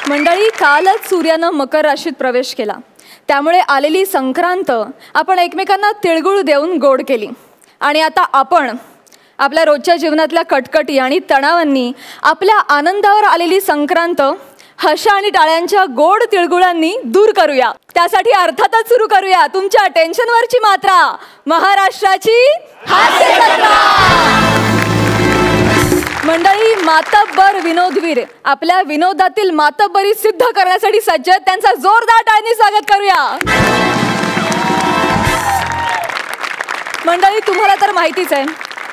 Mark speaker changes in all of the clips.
Speaker 1: मंडळी, कालच सूर्यानं मकर राशीत प्रवेश केला, त्यामुळे आलेली संक्रांत आपण एकमेकांना तिळगुळ देऊन गोड केली. आणि आता आपण आपल्या रोजच्या जीवनातल्या कटकटी आणि तणावांनी आपल्या आनंदावर आलेली संक्रांत हशा आणि टाळ्यांच्या गोड तिळगुळांनी दूर करूया. त्यासाठी अर्थातच सुरू करूया तुमच्या टेन्शनवरची मात्रा, महाराष्ट्राची हास्य जत्रा. मंडळी, मातब्बर विनोदवीर आपल्या विनोदातील मातब्बरी सिद्ध करण्यासाठी सज्ज आहेत. त्यांचा जोरदार टाळ्यांनी स्वागत करूया. मंडळी, तुम्हाला तर माहितीच आहे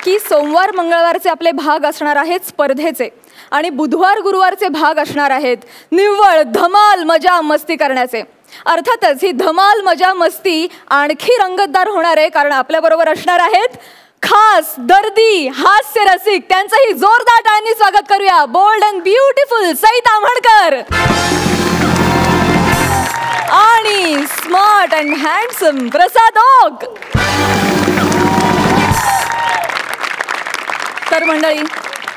Speaker 1: की सोमवार मंगळवारचे आपले भाग असणार आहेत स्पर्धेचे आणि बुधवार गुरुवारचे भाग असणार आहेत निव्वळ धमाल मजा मस्ती करण्याचे. अर्थातच ही धमाल मजा मस्ती आणखी रंगतदार होणार आहे, कारण आपल्याबरोबर असणार आहेत खास दर्दी हास्य रसिक. त्यांचंही जोरदार टाळ्यांनी स्वागत करूया. Bold and beautiful Sai Tamhankar आणि smart and handsome Prasad Oak. तर मंडळी,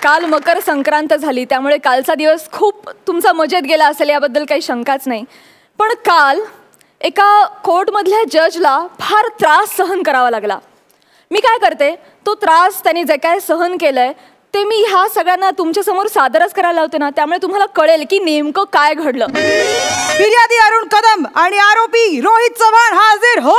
Speaker 1: काल मकर संक्रांत झाली, त्यामुळे कालचा दिवस खूप तुमचा मजेत गेला असेल याबद्दल काही शंकाच नाही. पण काल एका कोर्टमधल्या जजला फार त्रास सहन करावा लागला. मी काय करते, तो त्रास त्यांनी जे काय सहन केलंय ते मी ह्या सगळ्यांना तुमच्यासमोर सादरच करायला लावते ना, त्यामुळे तुम्हाला कळेल की नेमकं काय घडलं.
Speaker 2: फिर्यादी अरुण कदम आणि आरोपी रोहित चव्हाण हाजीर हो.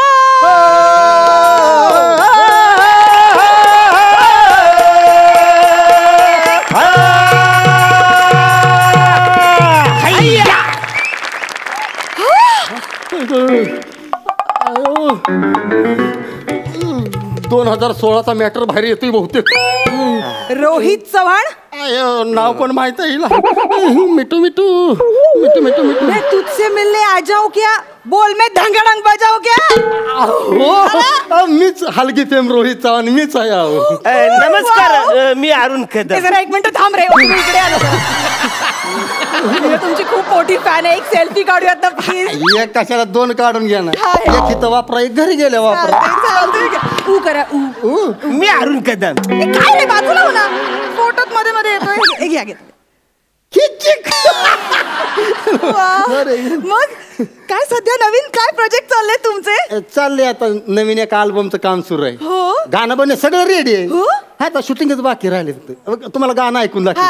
Speaker 3: दोन 2016चा मॅटर बाहेर येतोय बहुतेक.
Speaker 2: रोहित चव्हाण
Speaker 3: नाव पण माहित आहे. मिठू मिठू मिठू मिठू मिठू
Speaker 2: मैं तुझसे मिलने आ जाऊं क्या, बोल मैं धंगडंग बजाऊ क्या.
Speaker 3: हो, मीच हलगी फेम रोहित चव्हाण, मीच आहे.
Speaker 4: नमस्कार, मी अरुण कदम.
Speaker 2: जरा एक मिनिट थांब रे, इकडे आलो. तुमची खूप मोठी फॅन आहे, एक सेल्फी काढूयात ना प्लीज.
Speaker 3: एक कशाला दोन काढून घ्या ना, एक इथं वापरा एक घरी गेले वापरा.
Speaker 2: ऊ करा ऊ.
Speaker 4: मी अरुण कदम.
Speaker 2: काय रे, बाजूला हो ना, फोटोत मध्ये मध्ये येतोय. घ्या घ्या. मग काय सध्या नवीन काय प्रोजेक्ट चालले तुमचे?
Speaker 3: चालले आता नवीन एक अल्बमचं काम सुरू आहे.
Speaker 2: हो,
Speaker 3: गाणं बनणे सगळं रेडी आहे. हा, आता शूटिंगच बाकी राहिले. तुम्हाला गाणं ऐकून दाखव.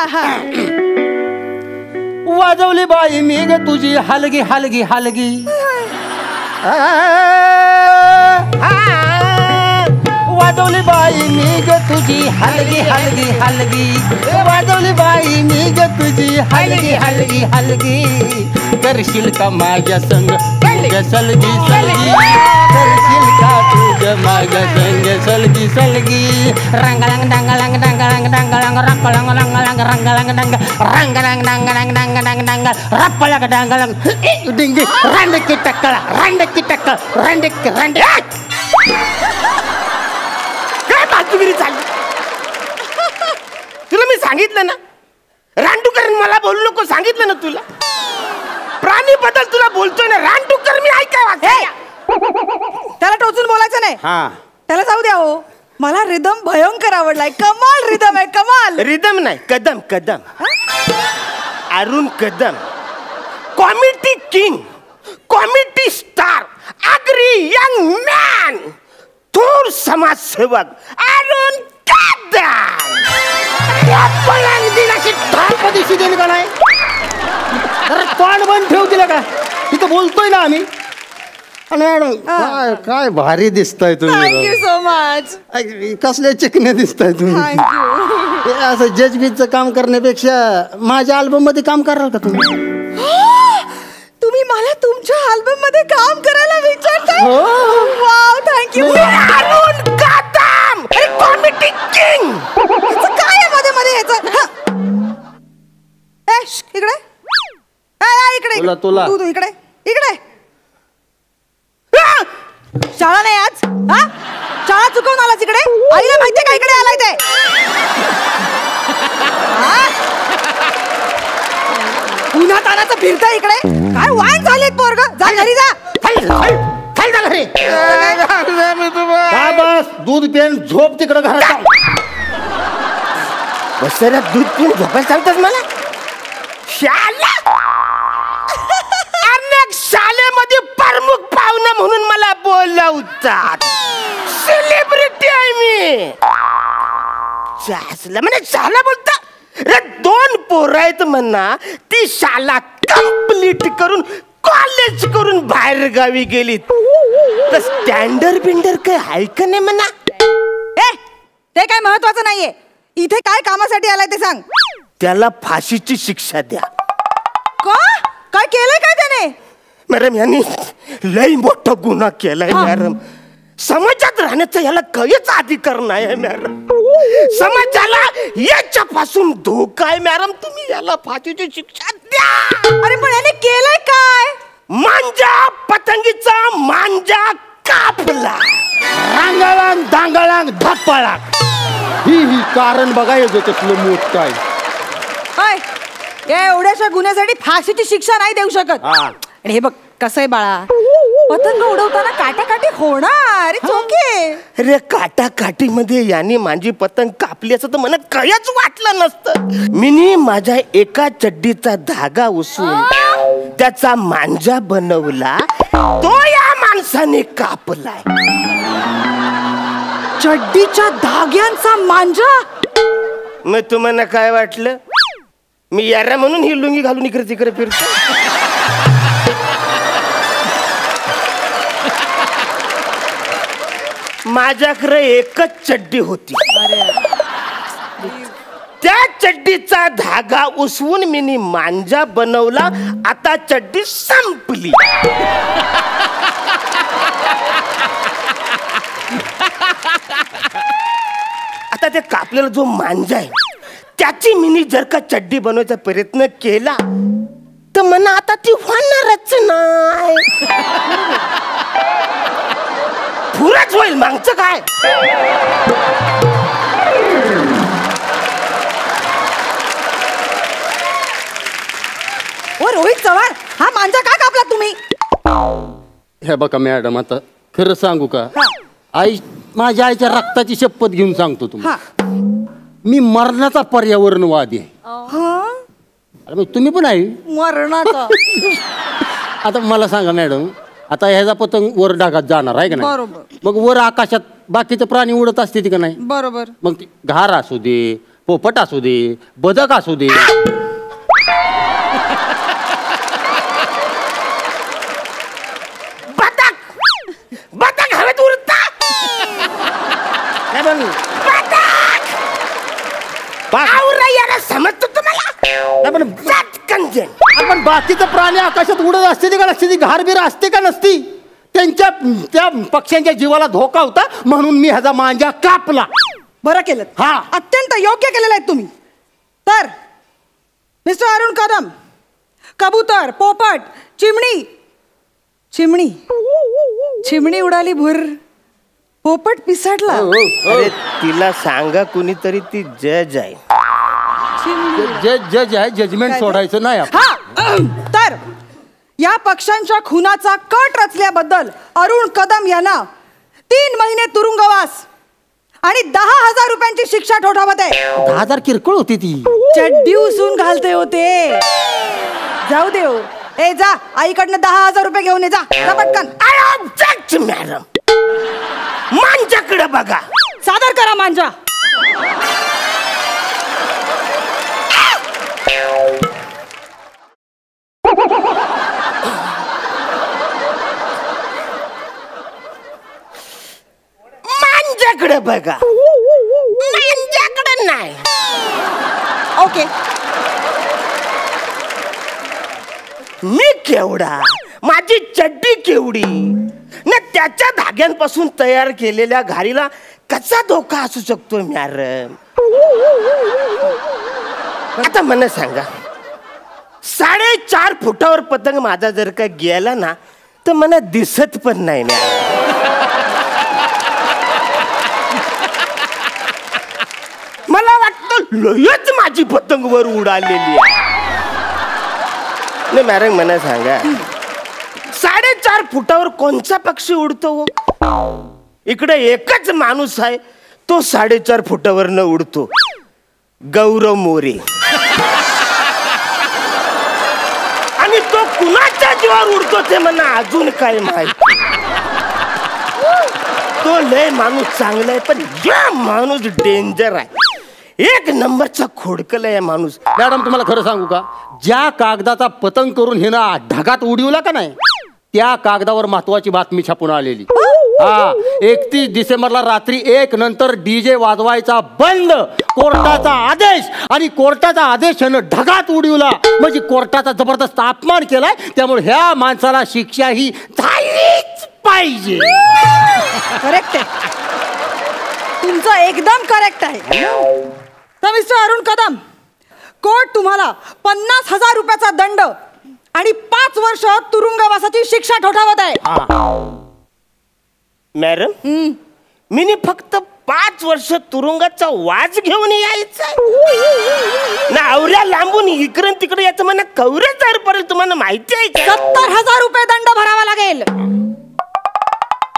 Speaker 3: वाजवली बाई मी ग तुझी हलगी हलगी हलगी, वाजवली बाई मी ग तुझी हलगी हलगी हलगी, वाजवली बाई मी ग तुझी हलगी हलगी हलगी. करशील का माझ्या संग सलगी सलगी, करशील का तुझ्या माझ्या संग सलगी सलगी. रंगलंग डंगलंग डंगलंग डंगलंग रंगलंग रंगलंग रंगलंग डंग रंगलंग डंगलंग डंगलंग डंग रप्पलंग डंगलंग डिंगी रंडकी टक्कळ रंडकी टक्कळ रंडकी रंड.
Speaker 4: काय बाजूगिरी चालली तुला? मी सांगितलं ना, रानडुकर मला बोलू नको सांगितलं ना तुला. प्राणी बद्दल तुला बोलतोय ना, रानडुकर मी ऐकाय.
Speaker 2: त्याला टोचून बोलायचं नाही. त्याला जाऊ द्या हो. मला रिदम भयंकर आवडलाय. कमाल रिदम आहे, कमाल.
Speaker 4: रिदम नाही, Kadam Kadam. Arun Kadam, comedy king, comedy star, Agri young man, थोर समाजसेवक अरुण कदम.
Speaker 3: दिनाशी ठाणपदिशी देईल का नाही? तोंड बंद ठेव दिलं का? तिथं बोलतोय ना आम्ही. मॅडम काय काय भारी दिसताय तुम्ही.
Speaker 2: Thank you so much.
Speaker 3: कसले चिकने दिसताय तुम्ही. असं जजबीजचं काम करण्यापेक्षा माझ्या अल्बम मध्ये काम कराल का तुम्ही?
Speaker 2: तुम्ही मला तुमच्या अल्बम मध्ये काम करायला विचारताय? Wow, thank you.
Speaker 4: Arun Kadam, comedy king.
Speaker 2: काय आहे मध्ये मध्ये ह्याचं? इकडे इकडे
Speaker 3: तुला
Speaker 2: तू इकडे इकडे. शाळा नाही आज? हा, शाळा चुकवून आलास इकडे? आईला माहितीये का इकडे आलाय ते? पुन्हा तानाचं फिरताय इकडे. काय वाईन झालेत पोरग. जा घरी जा.
Speaker 3: बस दूध पेन झोप तिकडं घरात.
Speaker 4: बसऱ्यात दूध पिऊन झोपायला सांगतात मला. शाला शासला म्हणजे शाला बोलता रे 2 पोरं आहेत म्हणा ती शाला कंप्लीट करून कॉलेज करून बाहेर गावी गेली तर स्टँडर्ड बिंडर काय आहे का नाही म्हणा
Speaker 2: ते काय महत्वाचं नाहीये इथे काय कामासाठी आलाय ते सांग
Speaker 4: त्याला फाशीची शिक्षा द्या
Speaker 2: का काय केलंय काय त्याने
Speaker 4: मॅडम यांनी लई मोठा गुन्हा केलाय मॅडम समाजात राहण्याचा याला काहीच अधिकार नाही मॅडम समाजाला याच्यापासून धोका आहे मॅडम तुम्ही याला फाशीची शिक्षा द्या
Speaker 2: अरे पण याने केलंय काय
Speaker 4: मांजा पतंगीचा मांजा कापला
Speaker 3: रांगाळांग दांगाळांग धप्पाळा ही कारण बघायचं कसलं मोठं आहे
Speaker 2: या एवढ्याशा गुन्ह्यासाठी फाशीची शिक्षा नाही देऊ शकत आणि हे बघ कसं आहे बाळा पतंग उडवताना काटाकाटी होणार ओके
Speaker 4: अरे काटाकाटी मध्ये यांनी माझी पतंग कापली असं तर मला काहीच वाटलं नसतं मी माझ्या एका चड्डीचा धागा उचलून त्याचा मांजा बनवला तो या माणसाने कापलाय
Speaker 2: चड्डीच्या धाग्यांचा मांजा
Speaker 4: मग तुम्हाला काय वाटलं मी यारा म्हणून ही लुंगी घालून इकडे तिकडे फिरतो माझ्याकडे एकच चड्डी होती त्या चड्डीचा धागा उसवून मी मांजा बनवला आता चड्डी संपली आता ते कापलेला जो मांजा आहे त्याची मिनी जर का चड्डी बनवायचा प्रयत्न केला तर मला आता ती होणारच नाही पुरच होईल मागचं काय
Speaker 2: ओ रोहित चव्हाण हा मांजा का कापला तुम्ही
Speaker 3: हे बघा मॅडम आता खरं सांगू का आई माझ्या आईच्या रक्ताची शपथ घेऊन सांगतो तुम्हाला मी मरणाचा पर्यावरणवादी आहे अरे मग तुम्ही पण आहे
Speaker 2: मरणाचा
Speaker 3: आता मला सांगा मॅडम आता ह्याचा पतंग वर ढगात जाणार आहे का नाही
Speaker 2: बरोबर
Speaker 3: मग वर आकाशात बाकीचे प्राणी उडत असते का नाही
Speaker 2: बरोबर
Speaker 3: मग ती घार असू दे पोपट असू दे बदक असू दे
Speaker 4: बदक हवेत उडता समजतो तुम्हाला
Speaker 3: पण बाकीचे प्राणी आकाशात उडत असते का नसते ती घारबीर असते का नसती त्यांच्या त्या पक्ष्यांच्या जीवाला धोका होता म्हणून मी ह्याचा मांजा कापला
Speaker 2: बरं केलं
Speaker 3: हा
Speaker 2: अत्यंत योग्य केलेलं आहे तुम्ही तर मिस्टर अरुण कदम कबूतर पोपट चिमणी चिमणी चिमणी उडाली भुर पोपट पिसाडला
Speaker 4: अरे तिला सांगा कुणीतरी ती जज आहे
Speaker 3: जज आहे जजमेंट सोडायचं नाही
Speaker 2: हा तर या पक्षांच्या खुनाचा कट रचल्याबद्दल अरुण कदम यांना 3 महिने तुरुंगवास आणि 10,000 रुपयांची शिक्षा ठोठावत आहे
Speaker 3: 10,000 किरकोळ होती ती
Speaker 2: चड्डी उसून घालते होते जाऊ दे हो ए जा आईकडनं 10,000 रुपये घेऊन ये जा पटकन
Speaker 4: मॅडम मांजाकडे बघा
Speaker 2: सादर करा मांजा
Speaker 4: मांजाकडे बघा मांजाकडे नाही
Speaker 2: ओके
Speaker 4: मी केवढा माझी चड्डी केवढी न त्याच्या धाग्यांपासून तयार केलेल्या घारीला कसा धोका असू शकतो मॅडम आता मला सांगा 4.5 फुटावर पतंग माझा जर का गेला ना तर मला दिसत पण नाही मला वाटतं लयच माझी पतंग वर उडालेली आहे नाही मॅडम मला सांगा 4.5 फुटावर कोणचा पक्षी उडतो इकडे एकच माणूस आहे तो 4.5 फुटावर न उडतो गौरव मोरे आणि तो कुणाच्या जीवावर उडतो ते मला अजून काय माहिती तो लय माणूस चांगला आहे पण या माणूस डेंजर आहे एक नंबरचा खोडकल आहे माणूस.
Speaker 3: मॅडम तुम्हाला खरं सांगू का, ज्या कागदाचा पतंग करून हे ना ढगात उडवला का नाही, त्या कागदावर महत्वाची बातमी छापून आलेली. हा, 31 डिसेंबरला रात्री 1 नंतर डीजे वाजवायचा बंद, कोर्टाचा आदेश. आणि कोर्टाचा आदेश ढगात उडवला म्हणजे कोर्टाचा जबरदस्त अपमान केलाय. त्यामुळे ह्या माणसाला शिक्षा ही झालीच पाहिजे.
Speaker 2: करेक्ट आहे, तुमचं एकदम करेक्ट आहे. तर मिस्टर अरुण कदम, कोर्ट तुम्हाला 50,000 रुपयाचा दंड आणि 5 वर्ष तुरुंगवासाची शिक्षा ठोठावत आहे.
Speaker 4: मॅडम, मी फक्त 5 वर्ष तुरुंगाचा वाज घेऊन यायचा ना, आवऱ्या लांबून इकडे तिकडे याचं मला कवरेज पर्यंत तुम्हाला माहिती आहे का?
Speaker 2: 70,000 रुपये दंड भरावा लागेल.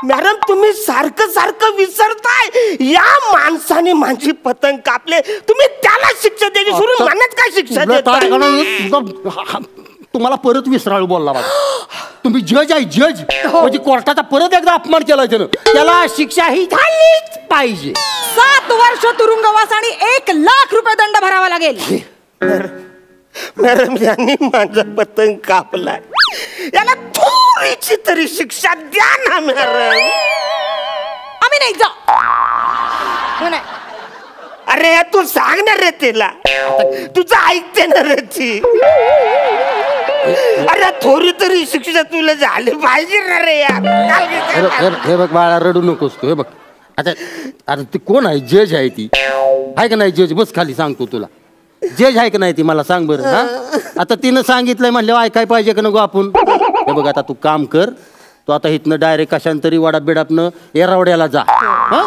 Speaker 4: मॅडम, तुम्ही सारखं सारखं विसरताय. या माणसाने माझी पतंग कापले, तुम्ही त्याला शिक्षा द्यायची सोडून मनात काय शिक्षा देताय?
Speaker 3: तुम्हाला परत विसराळू बोलला बाबा. तुम्ही जज आहे, जज म्हणजे कोर्टाचा परत एकदा अपमान केला त्यानं. त्याला शिक्षा ही झालीच पाहिजे.
Speaker 2: 7 वर्ष तुरुंगवास आणि 1,00,000 रुपये दंड भरावा लागेल.
Speaker 4: मॅडम, यांनी माझा पतंग कापलाय, याला थोडीशी तरी शिक्षा द्या ना मॅडम.
Speaker 2: आम्ही नाही जा.
Speaker 4: अरे तू सांगणार रे तिला, तुझं ऐकते ना रे ती. अरे थोडी तरी शिक्षा तुला झाली पाहिजे ना रे यार.
Speaker 3: हे बघ बाळा, रडू नकोस तू. हे बघ आता, अरे ती कोण आहे? जज आहे ती, आहे का नाही? जज बस खाली, सांगतो तुला. जज आहे का नाही ती मला सांग बरं. हा, आता तिनं सांगितलंय म्हणलं ऐकाय पाहिजे का नको आपण? हे बघ आता तू काम कर, तू आता इथनं डायरेक्ट कशांतरी वाडा बिडापनं एरावड्याला जा. हा,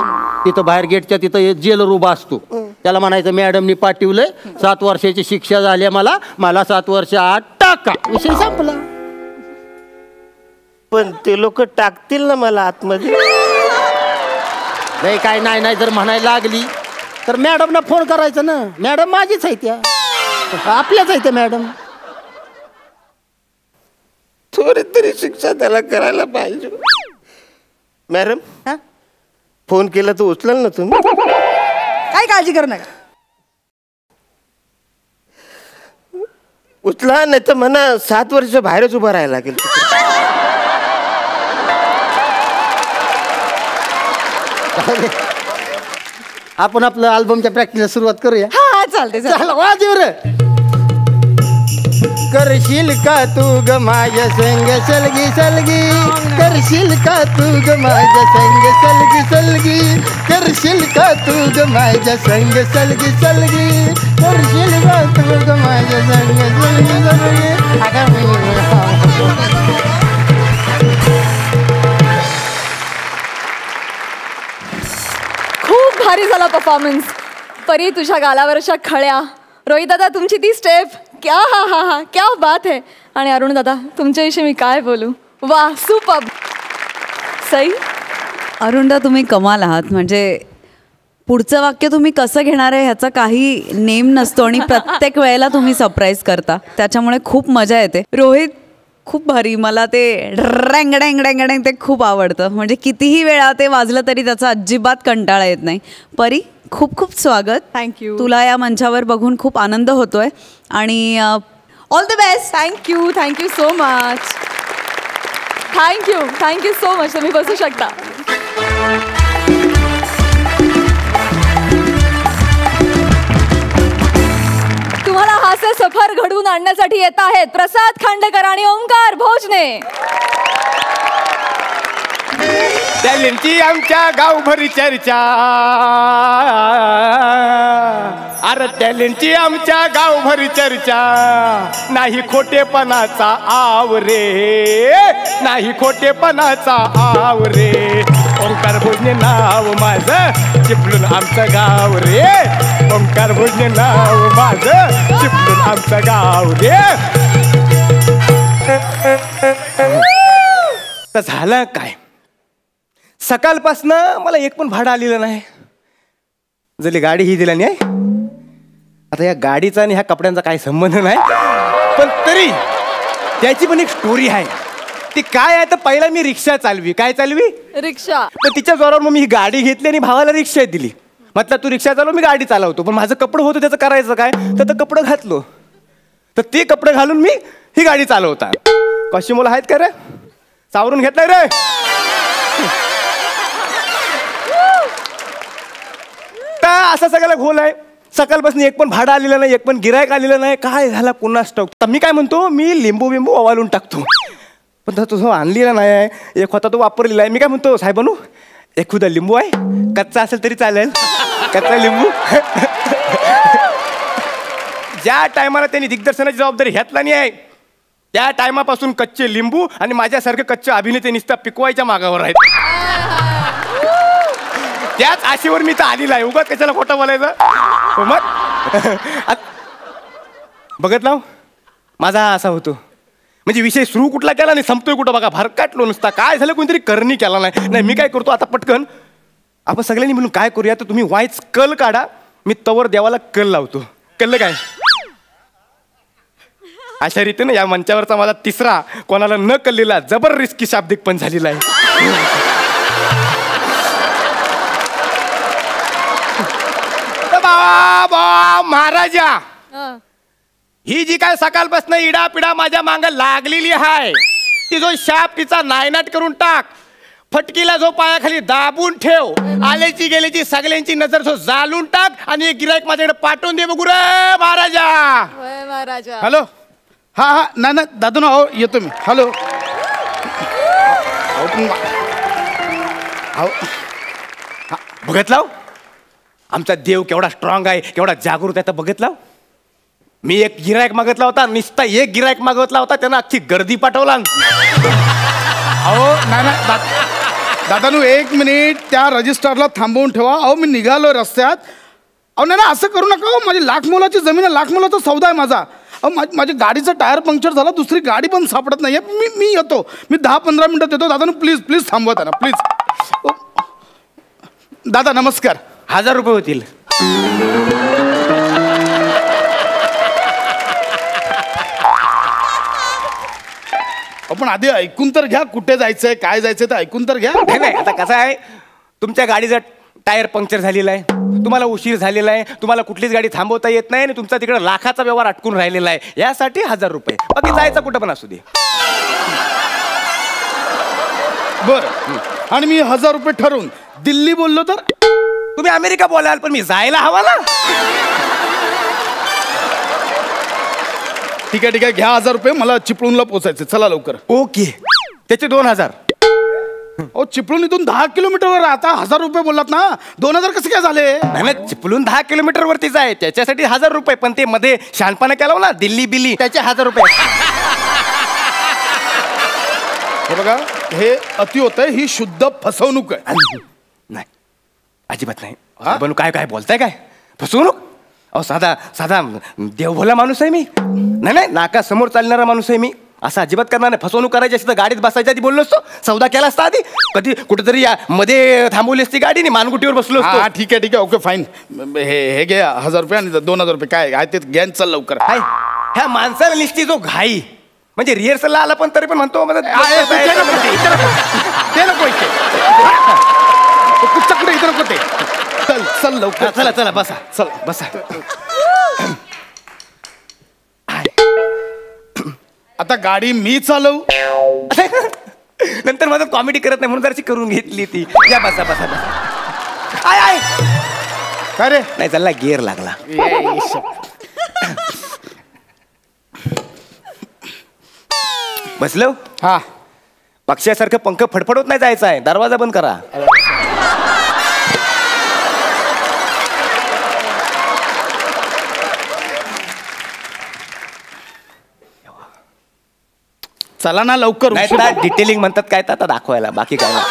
Speaker 3: तिथं बाहेर गेटच्या तिथं जेलर उभा असतो, त्याला म्हणायचं मॅडमनी पाठवलंय, 7 वर्षाची शिक्षा झाली मला 7 वर्ष आत टाका. विषय संपला.
Speaker 4: पण ते लोक टाकतील ना मला आतमध्ये?
Speaker 3: नाही काय नाही, जर म्हणायला लागली तर मॅडमना फोन करायचं ना. मॅडम माझीच आहे, त्या आपल्याच आहे त्या मॅडम.
Speaker 4: थोडी तरी शिक्षा त्याला करायला पाहिजे. मॅडम, फोन केला तर उचलाल ना तुम्ही?
Speaker 2: काही काळजी करू नका.
Speaker 4: उचला, नाही तर म्हणा 7 वर्ष बाहेरच उभं राहायला लागेल.
Speaker 3: आपण आपलं अल्बमच्या प्रॅक्टिसला सुरुवात करूया.
Speaker 2: हा चालते.
Speaker 3: चला वाजव रे. करशील का तू ग माझ्या संग सलगी सलगी, करशील का तू ग माझ्या संग सलगी सलगी, करशील का तू ग माझ्या संग सलगी सलगी, करशील का तू ग माझ्या संग सलगी सलगी.
Speaker 1: खूप भारी झाला परफॉर्मन्स. परी, तुझ्या गालावरच्या खळ्या, रोहित दादा तुमची ती स्टेप, क्या हा क्या बात है. आणि अरुण दादा तुमच्याविषयी मी काय बोलू, वा सुपर. सई,
Speaker 5: अरुणदा तुम्ही कमाल आहात. म्हणजे पुढचं वाक्य तुम्ही कसं घेणार आहे ह्याचा काही नेम नसतो आणि प्रत्येक वेळेला तुम्ही सरप्राईज करता, त्याच्यामुळे खूप मजा येते. रोहित खूप भारी, मला ते रँग डँग डँग डँग ते खूप आवडतं. म्हणजे कितीही वेळा ते वाजलं तरी त्याचा अजिबात कंटाळा येत नाही. परी, खूप खूप स्वागत.
Speaker 2: थँक्यू.
Speaker 5: तुला या मंचावर बघून खूप आनंद होतोय आणि all the best.
Speaker 1: Thank you so much. Thank you so much. तुम्ही बसू शकता. तुम्हाला हास्य सफर घडवून आणण्यासाठी येत आहेत प्रसाद खांडेकर आणि ओंकार भोजने.
Speaker 6: टॅलेंटची आमच्या गावभरी चर्चा, अरे टॅलेंटची आमच्या गावभरी चर्चा, नाही खोटेपणाचा आव रे, नाही खोटेपणाचा आव रे. ओंकार भोजने नाव माझं, चिपळूण आमचं गाव रे. ओंकार भोजने नाव माझं, चिपळूण आमचं गाव रे. तर झालं काय, सकाळपासनं मला एक पण भाडं आलेलं नाही. जरी गाडी ही दिला नाही, आता या गाडीचा आणि ह्या कपड्यांचा काही संबंध नाही, पण तरी त्याची पण एक स्टोरी आहे. ती काय आहे तर पहिला मी रिक्षा चालवी. काय चालवी?
Speaker 1: रिक्षा.
Speaker 6: तर तिच्या जोरावर मग मी ही गाडी घेतली आणि भावाला रिक्षा दिली. म्हटलं तू रिक्षा चालव, मी गाडी चालवतो. पण माझं कपडं होतं, त्याचं करायचं काय, तर ते कपडं घातलो. तर ते कपडे घालून मी ही गाडी चालवता. कशी मुलं आहेत का रे, सावरून घेत नाही रे. असं सगळ्याला घोल आहे. सकाळपासून एक पण भाडं आलेलं नाही, एक पण गिरायक आलेलं नाही. काय झाला कुणास ठाऊक. तर मी काय म्हणतो, मी लिंबू बिंबू ओवाळून टाकतो. पण तुझं आणलेला नाही आहे, एक होता तो वापरलेला आहे. मी काय म्हणतो, साहेबानू एखादा लिंबू आहे, कच्चा असेल तरी चालेल, कच्चा लिंबू. ज्या टायमाला त्यांनी दिग्दर्शनाची जबाबदारी घेतला नाही आहे, त्या टायमापासून कच्चे लिंबू आणि माझ्यासारखे कच्चे अभिनेते नुसता पिकवायच्या मागावर आहेत. त्याच आशेवर मी तर आलेला आहे. उगाच कशाला खोटं बोलायचं. मग बघत लाव, माझा असा होतो. म्हणजे विषय सुरू कुठला केला नाही, संपतोय कुठं बघा. भरकाटलो नुसता. काय झालं, कोणतरी करणी केला नाही. मी काय करतो आता पटकन, आपण सगळ्यांनी मिळून काय करूया, तर तुम्ही वाईच कल काढा, मी तवर देवाला कल लावतो. कळलं काय. अशा रीतीने या मंचावरचा माझा तिसरा कोणाला न कळलेला जबर रिस्की शाब्दिक पण झालेला आहे. महाराजा, ही जी काय सकाळपासून इडापिडा माझ्या मांग लागलेली आहे, ती जो शाप तिचा नायनाट करून टाक. फटकीला जो पायाखाली दाबून ठेव. आल्याची गेल्याची सगळ्यांची नजर जो जाळून टाक आणि एक गिराईक माझ्याकडे पाठवून दे बघू रे महाराजा.
Speaker 1: महाराजा.
Speaker 7: हॅलो. हा हा ना दादू ना, हो येतो मी. हॅलो.
Speaker 6: बघत लाव, आमचा देव केवढा स्ट्रॉंग आहे, केवढा जागृत आहे. तर बघत लाव, मी एक गिरायक मागितला होता, नुसता एक गिरायक मागितला होता, त्यानं अख्खी गर्दी पाठवला.
Speaker 7: अहो ना दादानू, एक मिनिट त्या रजिस्टरला थांबवून ठेवा. अहो मी निघालो रस्त्यात. अहो ना असं करू नका. हो माझी लाख मोलाची जमीन आहे, लाख मोलाचा सौदा आहे माझा. अहो माझ्या गाडीचा टायर पंक्चर झाला, दुसरी गाडी पण सापडत नाही. मी येतो, मी 10-15 मिनिटात येतो. दादानू प्लीज प्लीज थांबवा त्यांना प्लीज. दादा नमस्कार.
Speaker 6: 1000 रुपये होतील.
Speaker 7: आपण आधी ऐकून तर घ्या, कुठे जायचंय काय जायचंय तर ऐकून तर घ्या.
Speaker 6: नाही आता कसं आहे, तुमच्या गाडीचा टायर पंक्चर झालेला आहे, तुम्हाला उशीर झालेला आहे, तुम्हाला कुठलीच गाडी थांबवता येत नाही आणि तुमचा तिकडे लाखाचा व्यवहार अटकून राहिलेला आहे. यासाठी 1000 रुपये. बाकी जायचं कुठं पण असू दे.
Speaker 7: बरं. आणि मी 1000 रुपये ठरवून दिल्ली बोललो तर
Speaker 6: तुम्ही अमेरिका बोलाल, पण मी जायला हवा ना.
Speaker 7: ठीक आहे घ्या 1000 रुपये. मला चिपळूणला पोचायचे. चला लवकर.
Speaker 6: ओके. त्याचे 2000.
Speaker 7: ओ चिपळूण इथून 10 किलोमीटरवर. आता 1000 रुपये बोललात ना, 2000 कसे काय झाले.
Speaker 6: नाही चिपळूण 10 किलोमीटर वरतीच आहे, त्याच्यासाठी 1000 रुपये. पण ते मध्ये शहाणपणा केला ना, दिल्ली बिल्ली, त्याचे 1000 रुपये.
Speaker 7: हे बघा, हे अति होत आहे. ही शुद्ध फसवणूक आहे.
Speaker 6: नाही अजिबात नाही. बनू काय काय बोलताय, काय फसवणूक. अहो साधा साधा देवभोला माणूस आहे मी. नाही नाका समोर चालणारा माणूस आहे मी. असं अजिबात करणार नाही. फसवणूक करायची असती तर गाडीत बसायच्या आधी बोललो असतो, सौदा केला असता आधी. कधी कुठेतरी या मध्ये थांबवली असती गाडी आणि मानगुटीवर बसलो असतो.
Speaker 7: हा ठीक आहे ओके फाईन. हे घे 1000 रुपये आणि 2000 रुपये काय आहे ते घ्या. चल लवकर.
Speaker 6: ह्या माणसाला निसती जो घाई, म्हणजे रिहर्सलला आला पण तरी पण म्हणतो
Speaker 7: कुठे इथं नको ते. चल चल लवकर.
Speaker 6: चला चला बसा. चल बसा.
Speaker 7: आता गाडी मी चालवू.
Speaker 6: नंतर माझं कॉमेडी करत नाही म्हणून जराशी करून घेतली ती. या बसा बसा बसा. आय
Speaker 7: काय रे.
Speaker 6: नाही चालला, गिअर लागला. बसलो.
Speaker 7: हा
Speaker 6: पक्षासारखं पंख फडफडत नाही जायचं आहे. दरवाजा बंद करा.
Speaker 7: चला ना लवकर.
Speaker 6: डिटेलिंग म्हणतात काय आता दाखवायला, बाकी काय नाही.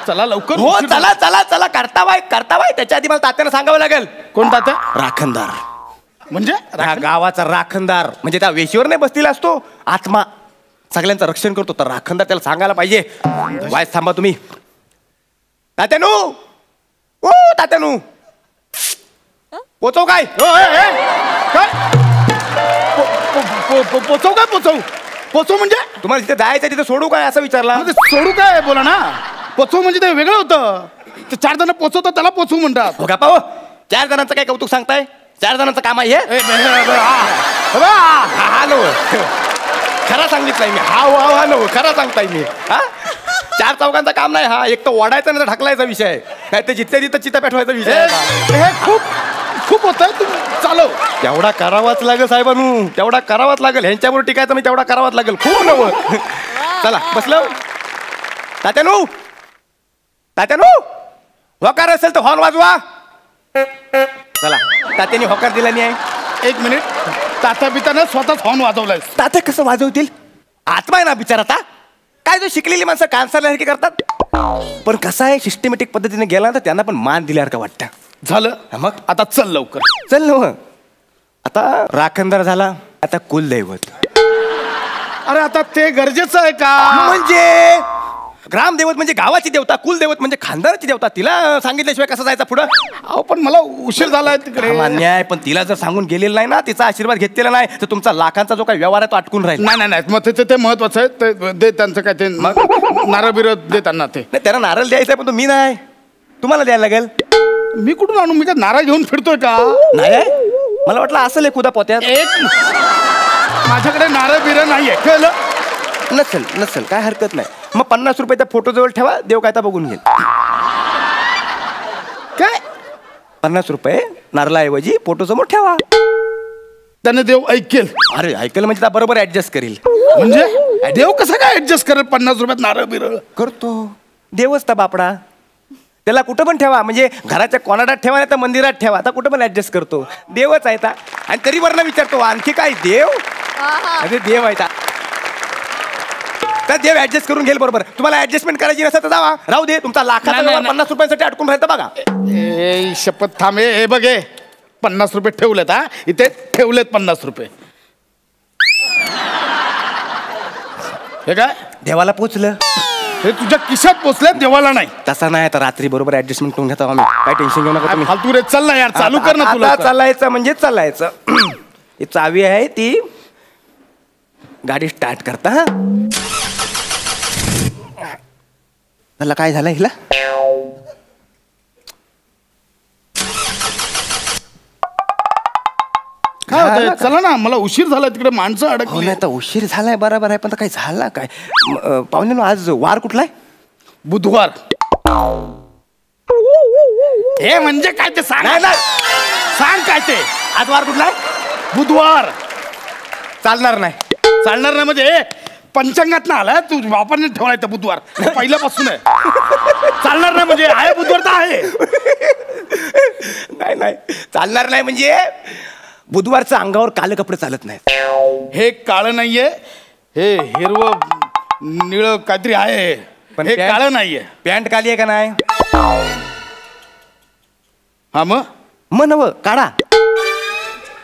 Speaker 7: चला लवकर.
Speaker 6: हो चला चला चला. करतावाय त्याच्या आधी मला तात्याला सांगावं लागेल.
Speaker 7: कोण तात्या.
Speaker 6: राखणदार.
Speaker 7: म्हणजे
Speaker 6: गावाचा राखणदार. म्हणजे त्या वेशीवर नाही बसलेला असतो, आत्मा सगळ्यांचं रक्षण करतो. तर राखणदार त्याला सांगायला पाहिजे. वाय थांबा तुम्ही. तात्यानू, ओ तात्यानू पोचव. काय
Speaker 7: पोचव काय पोचव म्हणजे
Speaker 6: तुम्हाला तिथे जायचं तिथे सोडू काय असं विचारला.
Speaker 7: सोडू काय बोला ना. पोचव म्हणजे ते वेगळं होतं. ते 4 जण पोचवतात त्याला पोचवू म्हणतात.
Speaker 6: हो का पाहो, 4 जणांचं काय कौतुक सांगताय? 4 जणांचं काम आहे हे? हा नो, खरा सांगितलंय मी. हा नो, खरा सांगताय मी. हा 4 चौघांचं काम नाही हा. एक तर ओढायचा नाही तर ढकलायचा विषय आहे. काय ते जिथल्या तिथं चिता पेटवायचा विषय आहे.
Speaker 7: हे खूप खूप होत चालव.
Speaker 6: तेवढा करावाच लागेल साहेबांनू, तेवढा करावाच लागेल. ह्यांच्यावर टिकायचं मी तेवढा करावाच लागेल. खूप नव. चला बसलो. तात्यानू होकार असेल तर हॉर्न वाजवा. चला, तात्याने होकार दिला नाही आहे.
Speaker 7: 1 मिनिट. तात्या बिताने स्वतःच हॉर्न वाजवलाय.
Speaker 6: तात्या कसं वाजवतील? आत्मा आहे ना बिचाराचा. काय जो शिकलेली माणसं कानसारखे करतात. पण कसं आहे, सिस्टमॅटिक पद्धतीने गेला तर त्यांना पण मान दिल्यासारखं वाटतं.
Speaker 7: झालं
Speaker 6: मग
Speaker 7: आता चल लवकर.
Speaker 6: चल न. आता राखणदार झाला, आता कुलदैवत.
Speaker 7: अरे आता ते गरजेचं आहे का?
Speaker 6: म्हणजे ग्रामदेवत म्हणजे गावाची देवता, कुलदैवत म्हणजे खानदानाची देवता. तिला सांगितल्याशिवाय कसं जायचं पुढं?
Speaker 7: अहो पण मला उशीर झालाय तिकडे.
Speaker 6: मान्य आहे, पण तिला जर सांगून गेलेलं नाही ना, तिचा आशीर्वाद घेतलेला नाही तर तुमचा लाखांचा जो काही व्यवहार आहे तो अटकून राहील.
Speaker 7: नाही मग ते महत्वाचं आहे. ते दे त्यांचं काय ते नारळ बिरळ दे त्यांना. ते
Speaker 6: नाही, त्यांना नारळ द्यायचा आहे, पण तो मी नाही, तुम्हाला द्यायला लागेल.
Speaker 7: मी कुठून आणू? मी काय नारळ घेऊन फिरतोय का?
Speaker 6: नाही, मला वाटलं असेल एक उदा पोत्यात.
Speaker 7: माझ्याकडे नारळ बिरळ नाहीये. कळलं?
Speaker 6: नसेल काय हरकत नाही. मग 50 रुपये त्या फोटो जवळ ठेवा, देव काय तर बघून घेईल.
Speaker 7: काय
Speaker 6: 50 रुपये नारळाऐवजी फोटो समोर ठेवा,
Speaker 7: त्याने देव ऐकेल.
Speaker 6: अरे ऐकेल म्हणजे बरोबर ऍडजस्ट करील.
Speaker 7: म्हणजे देव कसं काय ऍडजस्ट करेल 50 रुपयात नारळ बिरळ?
Speaker 6: करतो देवच तर बापडा. त्याला कुठं पण ठेवा, म्हणजे घराच्या कोणाडात ठेवा नाही तर मंदिरात ठेवा, आता कुठं पण ऍडजस्ट करतो. देवच आहे. आणि तरी वरनं विचारतो आणखी काय देव? अरे देव आहे तर देव ऍडजस्ट करून घेईल बरोबर. तुम्हाला ऍडजस्टमेंट करायची नसेल तर जावा, राहू दे. तुमचा लाखाचा व्यवहार 50 रुपयांसाठी अटकून राहतं बघा.
Speaker 7: शपथ थांब. हे बघ, 50 रुपये ठेवलेत. हा इथे ठेवलेत 50 रुपये. हे काय
Speaker 6: देवाला पोचलं?
Speaker 7: हे तुझ्या खिशात पोचले, देवाला नाही.
Speaker 6: तसा नाही, तर रात्री बरोबर ऍडजस्टमेंट करून घेतो आम्ही. काय टेन्शन घेऊ नका तुम्ही.
Speaker 7: फालतू रे. चल ना यार, चालू कर ना. तुला
Speaker 6: चालायचं म्हणजे चालायचं. ही चावी आहे, ती गाडी स्टार्ट करता. हा मला काय झालं हिला?
Speaker 7: काय होतंय? चला ना, मला उशीर झाला. तिकडे माणसं
Speaker 6: हो
Speaker 7: अडकली.
Speaker 6: नाही तर उशीर झालाय बरोबर आहे, पण काय झाला काय? पाहुणे आज वार कुठलाय?
Speaker 7: बुधवार. हे म्हणजे काय ते सांग. सांग काय ते.
Speaker 6: आज वार कुठलाय?
Speaker 7: बुधवार.
Speaker 6: चालणार नाही.
Speaker 7: चालणार नाही म्हणजे पंचांगात ना आला तू. बापाने ठेवलाय तर बुधवार पहिल्यापासून आहे. चालणार नाही म्हणजे आहे बुधवार तर आहे.
Speaker 6: नाही चालणार नाही म्हणजे बुधवारचं अंगावर काळे कपडे चालत नाहीत.
Speaker 7: हे काळं नाहीये, हे हिरवं निळं काहीतरी आहे. पण हे काळं नाहीये.
Speaker 6: पॅन्ट काली आहे का नाही?
Speaker 7: हा मग
Speaker 6: नव काढा.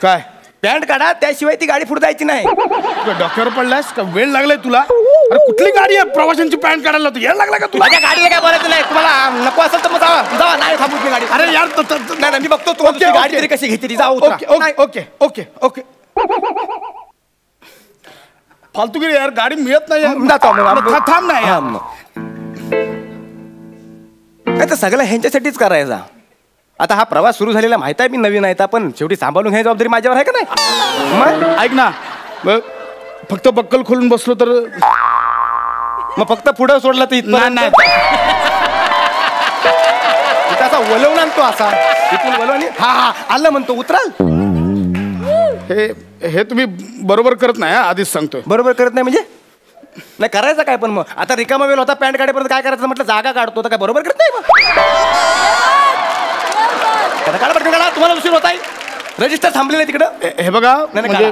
Speaker 7: काय
Speaker 6: पॅन्ट काढा, त्याशिवाय ती गाडी पुढे जायची नाही.
Speaker 7: डॉक्टर पडलास का? वेळ लागलाय तुला? अरे कुठली गाडी आहे प्रवाशांची पॅन्ट काढायला? यायला लागला का तुला?
Speaker 6: माझ्या गाडीला काय बोलायचं नाही. तुम्हाला नको असेल तर मग जावा. नाही थांबू ती गाडी.
Speaker 7: अरे यार
Speaker 6: नाही मी बघतो तुम्हाला गाडी तरी कशी घेतली. जाऊ.
Speaker 7: ओके. फालतूगिरी यार, गाडी मिळत नाही. थांब नाही.
Speaker 6: तर सगळं ह्यांच्यासाठीच करायचा. आता हा प्रवास सुरू झालेला माहित आहे, मी नवीन आहे, पण शेवटी सांभाळून घ्यायची जबाबदारी माझ्यावर आहे का नाही?
Speaker 7: मग ऐक ना, फक्त बक्कल खोलून बसलो तर
Speaker 6: मग फक्त पुढं सोडलं तर इथं
Speaker 7: नाही.
Speaker 6: असा वलवून आणतो असा इथून वलवून. हा आलं म्हणतो उतराल.
Speaker 7: हे तुम्ही बरोबर करत नाही. आधीच सांगतोय.
Speaker 6: बरोबर करत नाही म्हणजे नाही करायचं काय? पण मग आता रिकामा वेळ होता पॅन्ट काढेपर्यंत काय करायचं म्हटलं, जागा काढतो तर काय बरोबर करत नाही? काढा पटकन काढा, तुम्हाला उशीर होत आहे. रजिस्टर थांबलेलं आहे तिकडं.
Speaker 7: हे बघा, म्हणजे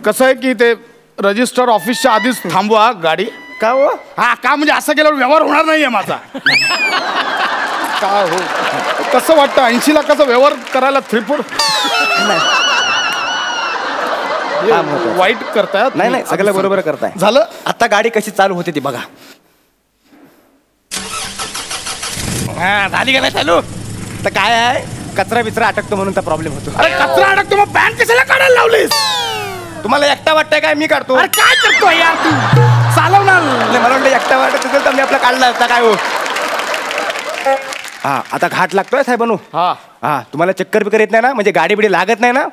Speaker 7: कसं आहे की ते रजिस्टर ऑफिसच्या आधीच थांबवा गाडी.
Speaker 6: का हो?
Speaker 7: हा का म्हणजे असं केल्यावर व्यवहार होणार नाहीये माझा. का हो? कसं वाटतं 80 लाखाचा व्यवहार करायला 3-4 वाईट करतायत.
Speaker 6: नाही सगळं बरोबर करताय.
Speaker 7: झालं.
Speaker 6: आता गाडी कशी चालू होते ती बघा. हा झाली का नाही चालू? तर काय आहे, कचरा बिचरा अटकतो म्हणून तर प्रॉब्लेम होतो.
Speaker 7: अरे कचरा अडकतो मग पॅन्ट कशाला काढायला लावलीस?
Speaker 6: तुम्हाला एकटा वाटतंय काय मी काढतो?
Speaker 7: अरे काय करतो यार तू? चालवणार.
Speaker 6: मला वाटलं एकटा वाटत असेल तर मी आपला काढला असता. काय हो हा आता घाट लागतोय साहेबांनो.
Speaker 7: हा
Speaker 6: हा तुम्हाला चक्कर बिकर येत नाही ना, म्हणजे गाडी बिडी लागत नाही ना?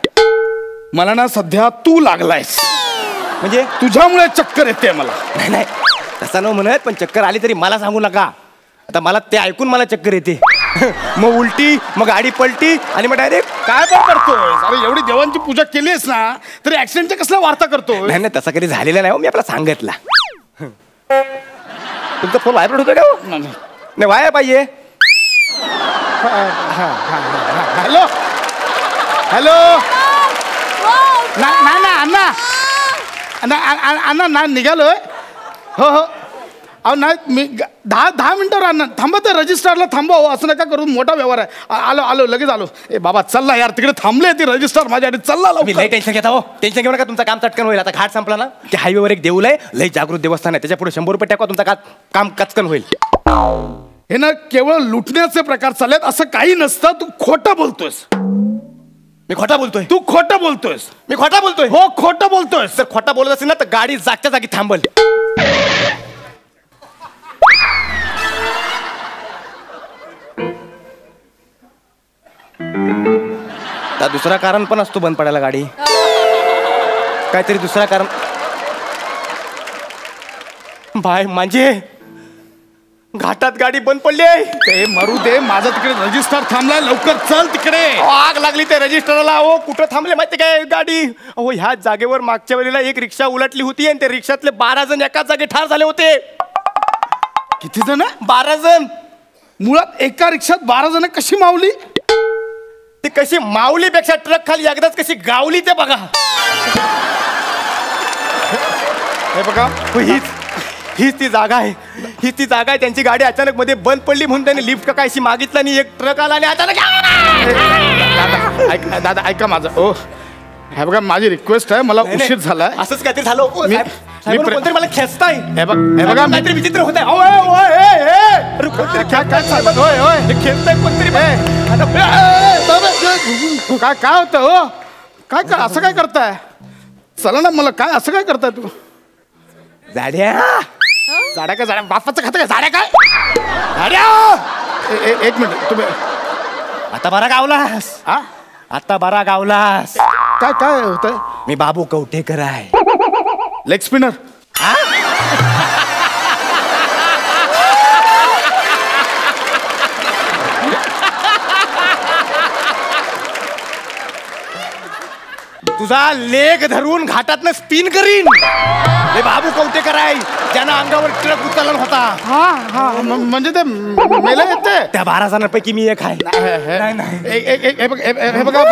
Speaker 7: मला ना सध्या तू लागलायस,
Speaker 6: म्हणजे
Speaker 7: तुझ्यामुळे चक्कर येते मला.
Speaker 6: नाही नाही तसं न म्हणत, पण चक्कर आली तरी मला सांगू नका. आता मला ते ऐकून मला चक्कर येते. मग उलटी, मग गाडी पलटी आणि मग डायरेक्ट.
Speaker 7: काय पण करतोय? अरे एवढी देवांची पूजा केलीस ना, तरी ऍक्सिडेंटच्या कसल्या वार्ता करतोय?
Speaker 6: नाही नाही तसं कधी झालेलं नाही हो, मी आपला सांगितला. तुमचा फोन व्हायब्रेट होतो का हो? नाही व्हायला पाहिजे.
Speaker 7: Hello hello. नाही ना अण्णा ना निघालोय. हो हो अहो नाही मी 10 मिनिटावर अण्णा थांबा, ते रजिस्ट्रारला थांबा. हो असं नका करून, मोठा व्यवहार आहे. आलो लगेच आलो. ए बाबा चल्ला यार, तिकडे थांबले ती रजिस्ट्रार माझ्यासाठी. चल्ला
Speaker 6: मी लई टेन्शन घेता हो. टेन्शन घेऊ नका, तुमचं काम चटकन होईल. आता घाट संपला ना, ते हायवेवर एक देऊळ आहे, लई जागृत देवस्थान आहे, त्याच्या पुढे 100 रुपये टाका, तुमचं काम कचकन होईल.
Speaker 7: हे ना केवळ लुटण्याचे प्रकार चाललेत, असं काही नसतं. तू खोटं बोलतोयस.
Speaker 6: मी खोटा बोलतोय?
Speaker 7: तू खोटं बोलतोयस.
Speaker 6: मी खोटा बोलतोय?
Speaker 7: हो खोटं बोलतोयस.
Speaker 6: जर खोटा बोलत असेल ना तर गाडी जागच्या जागी थांबल. तर दुसरा कारण पण असतो बंद पडायला गाडी, काहीतरी दुसरा कारण. बाय म्हणजे घाटात गाडी बंद पडली आहे.
Speaker 7: ते मरू दे, माझा तिकडे रजिस्टर थांबलाय, लवकर चल तिकडे.
Speaker 6: आग लागली त्या रजिस्टरला. हो कुठं थांबले माहिती काय गाडी? अहो ह्या जागेवर मागच्या वेळेला एक रिक्षा उलटली होती आणि त्या रिक्षातले 12 जण एकाच जागी ठार झाले होते.
Speaker 7: किती जण?
Speaker 6: 12 जण.
Speaker 7: मुळात एका रिक्षात 12 जण कशी मावली?
Speaker 6: ती कशी माऊलीपेक्षा ट्रक खाली एकदाच कशी गावली ते बघा.
Speaker 7: हे बघा
Speaker 6: हीच ती जागा आहे. हीच ती जागा आहे. त्यांची गाडी अचानक मध्ये बंद पडली म्हणून त्यांनी लिफ्ट का कायशी मागितलं आणि एक ट्रक आला आणि अचानक.
Speaker 7: दादा ऐका माझं. ओ हे बघा माझी रिक्वेस्ट आहे, मला उशीर झालाय.
Speaker 6: असंच काहीतरी झालं. कोणतरी मला खेचताय.
Speaker 7: हे बघा
Speaker 6: काहीतरी विचित्र होत आहे. खेचताय कोणतरी.
Speaker 7: काय होतं हो? काय असं काय करताय? चला ना, मला काय असं काय करताय तू?
Speaker 6: जाड्या
Speaker 7: काय जाड्या बापाचं खातं काय? जाड्या काय
Speaker 6: जाड्या.
Speaker 7: एक मिनिट तुम्ही
Speaker 6: आता बरा गावलास. आता बरा गावलास.
Speaker 7: काय होतंय?
Speaker 6: मी बाबू कवठेकर आहे.
Speaker 7: Leg spinner.
Speaker 6: तुझा लेग धरून घाटातनं स्पिन करीन. हे बाबू कवठेकर आहे, ज्यानं अंगावर ट्रक उचलला होता.
Speaker 7: म्हणजे ते मेला येते.
Speaker 6: त्या 12 जणांपैकी मी एक आहे.
Speaker 7: हे बघा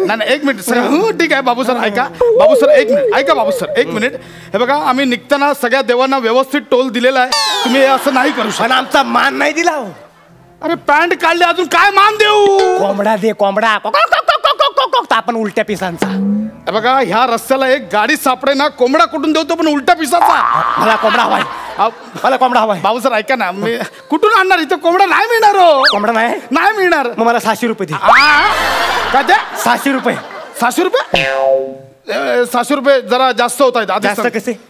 Speaker 7: नाही एक मिनिट सर. ठीक आहे बाबू सर ऐका. बाबू सर एक मिनिट ऐका. बाबू सर एक मिनिट. हे बघा आम्ही निघताना सगळ्या देवांना व्यवस्थित टोल दिलेला आहे. तुम्ही असं नाही करू शकत.
Speaker 6: आमचा मान नाही दिला.
Speaker 7: अरे पॅन्ट काढले, अजून काय मान देऊ?
Speaker 6: कोंबडा दे कोंबडा. आपण उलट्या पिसांचा.
Speaker 7: बघा ह्या रस्त्याला एक गाडी सापडे ना, कोंबडा कुठून देऊ तो पण उलट्या पिसाचा.
Speaker 6: मला कोंबडा हवाय. मला कोंबडा हवाय.
Speaker 7: बाबू सर ऐका ना, मी कुठून आणणार? इथं कोंबडा नाही मिळणार हो.
Speaker 6: कोंबडा नाही
Speaker 7: मिळणार.
Speaker 6: मग मला 600 रुपये दे.
Speaker 7: काय ते?
Speaker 6: 600 रुपये.
Speaker 7: 600 रुपये? 600 रुपये जरा जास्त होत आहेत.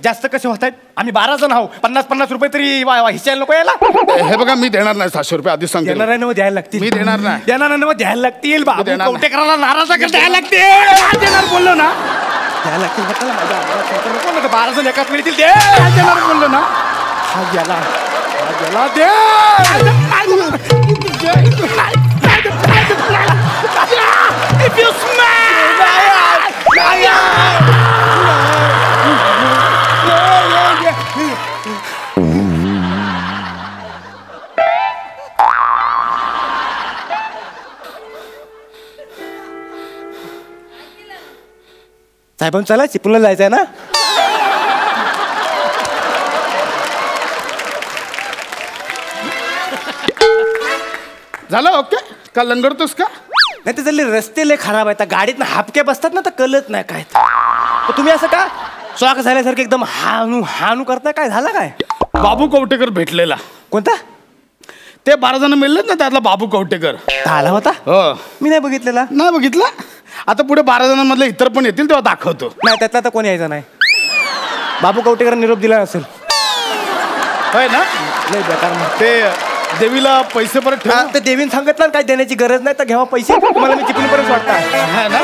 Speaker 6: जास्त कसे होत आहेत? आम्ही 12 जण आहोत. 50 रुपये तरी हिशायला नको यायला.
Speaker 7: हे बघा मी देणार नाही 600 रुपये, आधीच सांगतो.
Speaker 6: देणार नाही, द्यायला लागतील.
Speaker 7: मी देणार नाही.
Speaker 6: द्यायला लागतील. बाबू कवठेकराला नाराज
Speaker 7: द्यायला लागतील. देणार बोललो ना,
Speaker 6: द्यायला लागतील. 12 जण एकाच मिळतील.
Speaker 7: देणार बोललो ना.
Speaker 6: हा गेला दे. साहेबांना चला चिपळूणला जायचंय ना.
Speaker 7: झालं ओके का? लंगडतोस का?
Speaker 6: नाही ते झाले रस्ते लय खराब आहेत. गाडीत हापके बसतात ना, तर कळत नाही काय. तर तुम्ही असं का शॉक झाल्यासारखं एकदम हानू करताय? काय झालं काय?
Speaker 7: बाबू कवठेकर भेटलेला.
Speaker 6: कोणता?
Speaker 7: ते 12 जण मिळलेत ना, त्यातला बाबू कवठेकर
Speaker 6: आला होता.
Speaker 7: हो
Speaker 6: मी नाही बघितलेला.
Speaker 7: नाही बघितला. आता पुढे 12 जणांमधले इतर पण येतील तेव्हा दाखवतो.
Speaker 6: नाही त्यातला तर कोणी यायचं नाही. बाबू कवठेकर निरोप दिला असेल.
Speaker 7: होय ना.
Speaker 6: नाही बेकार.
Speaker 7: ते देवीला पैसे परत ठेव.
Speaker 6: ते देवीन सांगितलं काय देण्याची गरज नाही तर घ्यावा पैसे. तुम्हाला मी चिपळूणपर्यंत वाटतं
Speaker 7: है ना.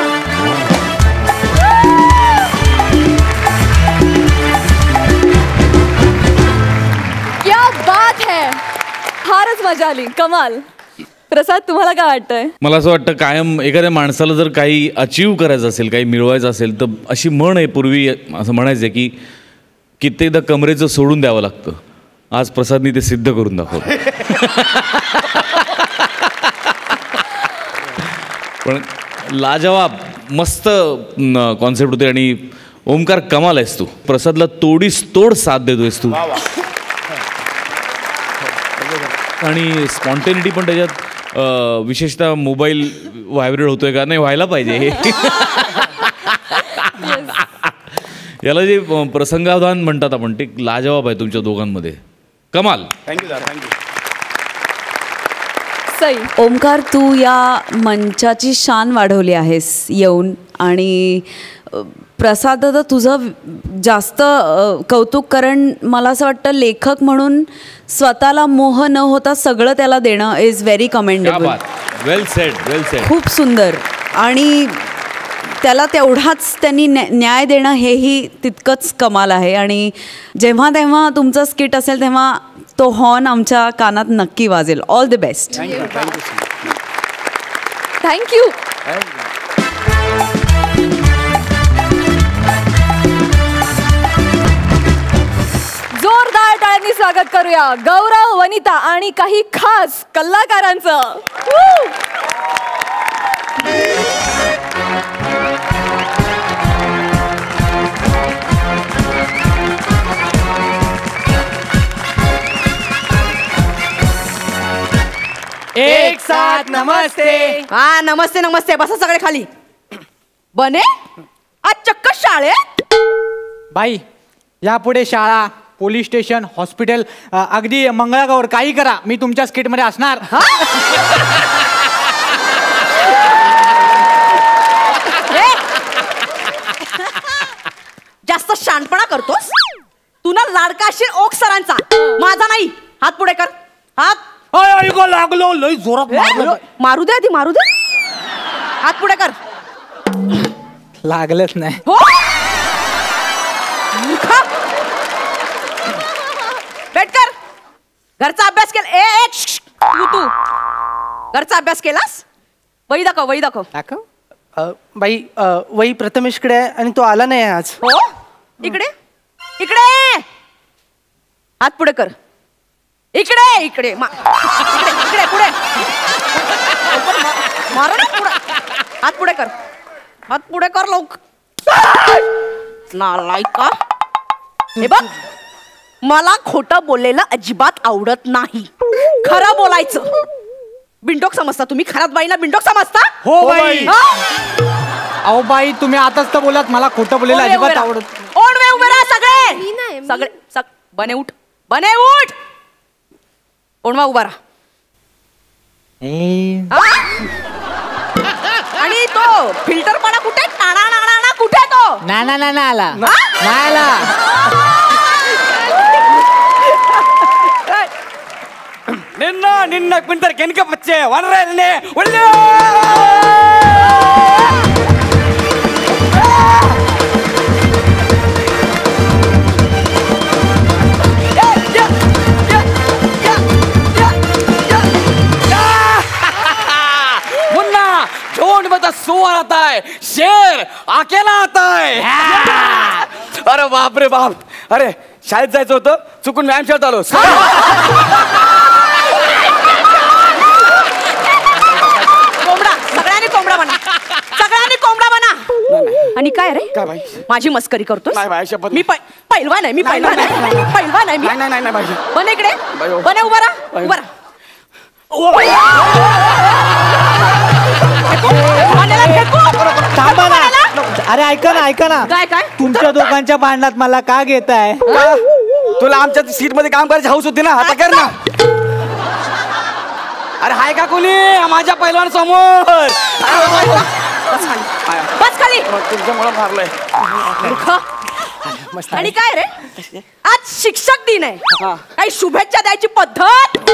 Speaker 1: क्या बात है, फारच मजा आली, कमाल. प्रसाद, तुम्हाला काय वाटतंय?
Speaker 8: मला असं वाटतं कायम एखाद्या माणसाला जर काही अचीव करायचं असेल, काही मिळवायचं असेल तर अशी म्हण आहे, पूर्वी असं म्हणायचं की कित्येकदा कमरेचं सोडून द्यावं लागतं. आज प्रसादनी ते सिद्ध करून दाखवलं. पण लाजवाब मस्त कॉन्सेप्ट होते आणि ओमकार कमाल आहेस तू. प्रसादला तोडीस तोड साथ देतोयस तू आणि स्पॉन्टेनिटी पण त्याच्यात. विशेषतः मोबाईल व्हायब्रेट होतोय का नाही, व्हायला पाहिजे. याला जे प्रसंगावधान म्हणतात आपण ते लाजवाब आहे तुमच्या दोघांमध्ये. कमाल.
Speaker 7: थँक्यू दादा, थँक्यू.
Speaker 1: सई,
Speaker 5: ओमकार, तू या मंचाची शान वाढवली आहेस येऊन. आणि प्रसाद दादा, तुझं जास्त कौतुक, कारण मला असं वाटतं लेखक म्हणून स्वतःला मोह न होता सगळं त्याला देणं is very commendable.
Speaker 8: Well sed, well sed.
Speaker 5: खूप सुंदर. आणि त्याला तेवढाच त्यांनी न्याय देणं हेही तितकंच कमाल आहे. आणि जेव्हा तेव्हा तुमचं स्किट असेल तेव्हा तो हॉर्न आमच्या कानात नक्की वाजेल. All the best.
Speaker 1: थँक्यू. जोरदार टाळ्यांनी स्वागत करूया गौरव, वनिता आणि काही खास कलाकारांचं.
Speaker 3: एक साथ नमस्ते.
Speaker 2: हा, नमस्ते नमस्ते. बसा सगळे खाली. बने, आज चक्क शाळेत.
Speaker 9: बाई, यापुढे शाळा, पोलीस स्टेशन, हॉस्पिटल, अगदी मंगळागौर काही करा, मी तुमच्या स्किटमध्ये असणार.
Speaker 2: जास्त शानपणा करतोस तू ना. लाडका असेल ओक सरांचा, माझा नाही. हात पुढे कर. हात.
Speaker 9: लागलो, लय जोरात मारलं.
Speaker 2: मारू दे आधी, मारू दे. हात पुढे कर.
Speaker 9: लागलंच नाही.
Speaker 2: हो, बैठ कर. घरचा अभ्यास केला? तू घरचा अभ्यास केलास? वही दाखव, वही दाखव.
Speaker 3: बाई, वही प्रथमेशकडे आहे आणि तो आला नाही आज.
Speaker 2: हो, इकडे इकडे. हात पुढे कर. इकडे इकडे इकडे पुढे मार ना पुढे. हात पुढे कर. हात पुढे कर लवकर. नालायका. हे बघ, मला खोटं बोललेलं अजिबात आवडत नाही. खरं बोलायचं. बिंडोक समजता तुम्ही? खरात बाईला बिंडोक समजता?
Speaker 9: हो बाई. अहो बाई, तुम्ही आताच तर बोलात मला खोटं बोललेलं अजिबात आवडत.
Speaker 2: ओढवे उभे राहा सगळे. सगळे बने उठ. बने उठ. ओढवा उभा राहा. आणि तो फिल्टरपणा कुठे? टाणा नाणा कुठे तो?
Speaker 9: ना ना ना आला, नाही आला.
Speaker 6: ನಿನ್ನ ಕ್ವಿಂಟರ್ ಕೆನಕ ಪಚ್ಚೆ ಒನ್ರೇ ಒಳ್ಳೆ मुन्ना झोंड में तो सुअर आता है, शेर अकेला आता है. अरे बाप रे बाप. अरे शाळेत जायचं होतं, चुकून व्यायाम शाळेत आलो.
Speaker 2: कोंबडा. सगळ्यांनी कोंबडा बना. सगळ्यांनी कोंबडा बना. आणि काय रे,
Speaker 6: काय बाई?
Speaker 2: माझी मस्करी करतोस?
Speaker 6: नाही बाई, शपथ.
Speaker 2: मी पैलवान आहे. मी पैलवान आहे. पैलवान आहे मी.
Speaker 6: नाही बाई.
Speaker 2: बने इकडे. बने उभा राहा. उभा राहा.
Speaker 9: थांबा ना. अरे ऐका ना, ऐका ना.
Speaker 2: काय काय?
Speaker 9: तुमच्या दोघांच्या भांडणात मला का घेताय?
Speaker 6: तुला आमच्या सीट मध्ये काम करायची हौस होती ना, आता कर ना. अरे हाय का कोणी माझ्या पैलवान समोर?
Speaker 2: बस खाली.
Speaker 6: तुमच्यामुळे मारलंय.
Speaker 2: आणि काय रे, आज शिक्षक दिन आहे. काही शुभेच्छा द्यायची पद्धत?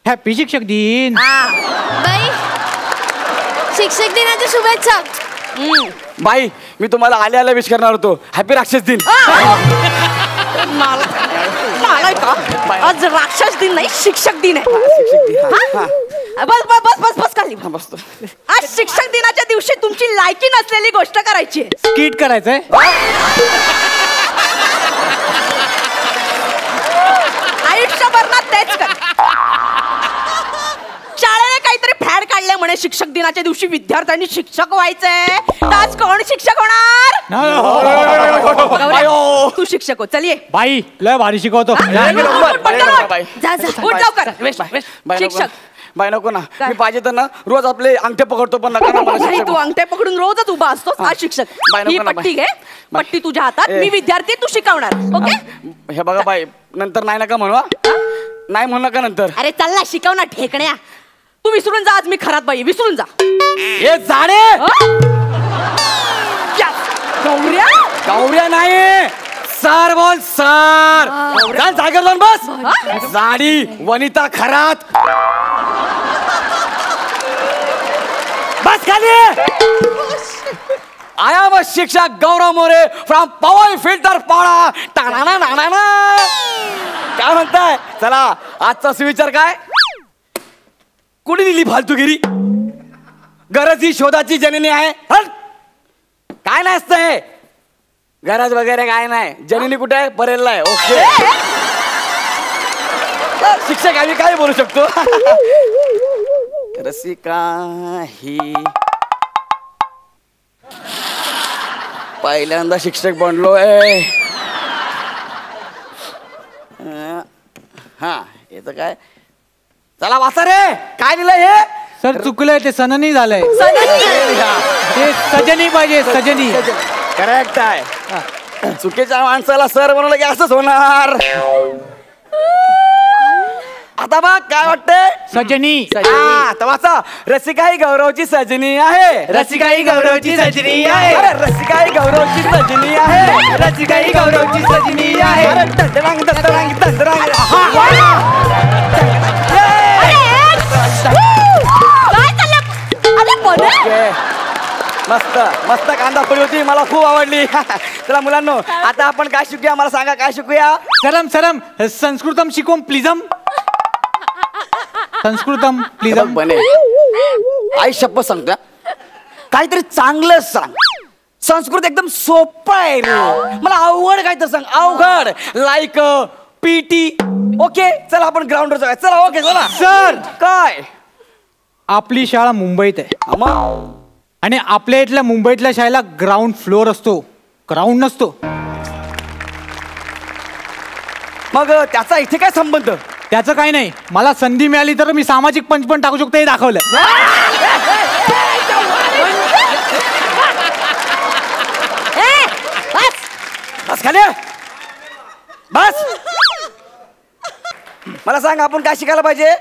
Speaker 9: हॅपी शिक्षक दिन.
Speaker 10: बाई शिक्षक दिनाच्या शुभेच्छा.
Speaker 11: बाई मी तुम्हाला आल्या विश करणार होतो. हॅपी राक्षस दिन.
Speaker 2: आज राक्षस दिन नाही शिक्षक दिन आहे. बस बस बस बस बस खाली बसतो. आज शिक्षक दिनाच्या दिवशी तुमची लायकी नसलेली गोष्ट करायची.
Speaker 9: स्किट करायचंय.
Speaker 2: आयुष्यभर ना तेच कर. शाळेने काहीतरी फॅड काढले म्हणे शिक्षक दिनाच्या दिवशी विद्यार्थ्यांनी शिक्षक व्हायचंय. आज कोण शिक्षक होणार? तू शिक्षक हो. चल ये.
Speaker 9: बाई लय भारी शिकवतो.
Speaker 2: शिक्षक
Speaker 11: बाई नको ना. मी पाहिजे तर ना रोज आपले अंगठे पकडतो पण नका ना मला.
Speaker 2: तू अंगठे पकडून रोजच उभा असतो. आज शिक्षक ही पट्टी घे. पट्टी तुझ्या हातात. मी विद्यार्थी तू शिकवणार. ओके.
Speaker 11: हे बघा बाई नंतर नाही नका म्हणू. नाही म्हणू नका नंतर.
Speaker 2: अरे चल ना शिकवणार ठेकण्या. तू विसरून जा. आज मी खरात बाई. विसरून जा.
Speaker 11: हे झाडे
Speaker 2: गौऱ्या.
Speaker 11: गौऱ्या नाही सर बोल सर. काय जागेवर जाऊन बस. जाडी वनिता खरात. बस खाली. आय एम अ शिक्षक गौरव मोरे फ्रॉम पॉवर फिल्टर पाडा. टाणा नाणा. काय म्हणताय? चला आजचा सुविचार काय? कुणी दिली फालतूगिरी? गरज ही शोधाची जननी आहे. काय नाही असतंय. गरज वगैरे काय नाही. जननी कुठे आहे? परेलला आहे. ओके. शिक्षक आम्ही काय बोलू शकतो? रसिका ही पहिल्यांदा शिक्षक बनलोय. हा येतं काय? चला वाचा रे. काय लिहिलंय हे?
Speaker 9: सर चुकलंय. ते सननी झालंय. ते सजनी पाहिजे. सजनी.
Speaker 11: करेक्ट आहे. चुकीच्या माणसाला सर बनवलं की असंच होणार. आता बघ काय वाटतंय?
Speaker 9: सजनी.
Speaker 11: आता वाचा. रसिका ही गौरवची सजनी आहे.
Speaker 3: रसिका ही गौरवची सजनी आहे.
Speaker 11: रसिका ही गौरवची सजनी आहे.
Speaker 3: रसिका ही गौरवची सजनी आहे.
Speaker 11: दंदरांग दंदरांग दंदरांग. मस्त मस्त कांदा पोळी होती. मला खूप आवडली. चला मुलांनो आता आपण काय शिकूया? मला सांगा काय शिकूया?
Speaker 9: सरम सरम संस्कृतम शिकवून प्लीजम. संस्कृतम प्लीजम.
Speaker 11: बने आई शपथ सांगतो काहीतरी चांगलं सांग. संस्कृत एकदम सोपं आहे रे. मला अवघड काय तर सांग. अवघड लाईक पीटी. ओके चला आपण ग्राउंडवर जाऊया. चला ओके चला.
Speaker 9: सर
Speaker 11: काय?
Speaker 9: आपली शाळा मुंबईत आहे आणि आपल्या इथल्या मुंबईतल्या शाळेला ग्राउंड फ्लोअर असतो. ग्राउंड नसतो.
Speaker 11: मग त्याचा इथे काय संबंध?
Speaker 9: त्याचं काही नाही. मला संधी मिळाली तर मी सामाजिक पंच पण टाकू शकतो. हे दाखवलं.
Speaker 11: बस खाली. बस. मला सांग आपण काय शिकायला पाहिजे?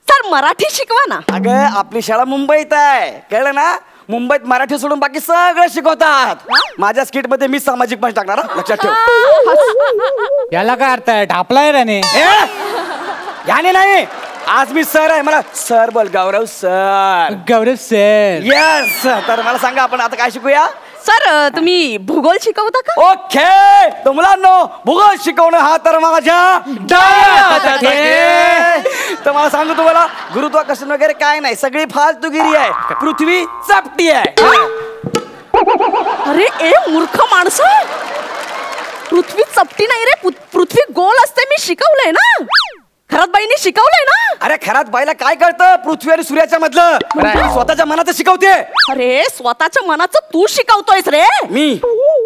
Speaker 2: सर मराठी शिकवा ना.
Speaker 11: अगं आपली शाळा मुंबईत आहे. कळलं ना? मुंबईत मराठी सोडून बाकी सगळं शिकवतात. माझ्या स्किट मध्ये मी सामाजिक पंच टाकणार. लक्षात ठेव.
Speaker 9: याला काय अर्थ आहे? ढापलाय राणे.
Speaker 11: याने नाही. आज मी सर आहे. मला सर बोल. गौरव सर.
Speaker 9: गौरव सर.
Speaker 11: येस. तर मला सांगा आपण आता काय शिकूया?
Speaker 2: सर तुम्ही भूगोल शिकवता का?
Speaker 11: ओके. तर मुलांनो भूगोल शिकवणं हा तर माझ्या तर मला सांगू तुम्हाला गुरुत्वाकर्षण वगैरे काय नाही. सगळी फालतूगिरी आहे. पृथ्वी चपटी आहे.
Speaker 2: अरे ए मूर्ख माणसं. पृथ्वी चपटी नाही रे. पृथ्वी गोल असते. मी शिकवलंय ना. खरात बाईंनी शिकवलंय ना.
Speaker 11: अरे खरात बाईला काय कळतं पृथ्वी आणि सूर्याच्या मधलं? स्वतःच्या मनाचं शिकवते.
Speaker 2: अरे स्वतःच्या मनाचं तू शिकवतोयस रे.
Speaker 11: मी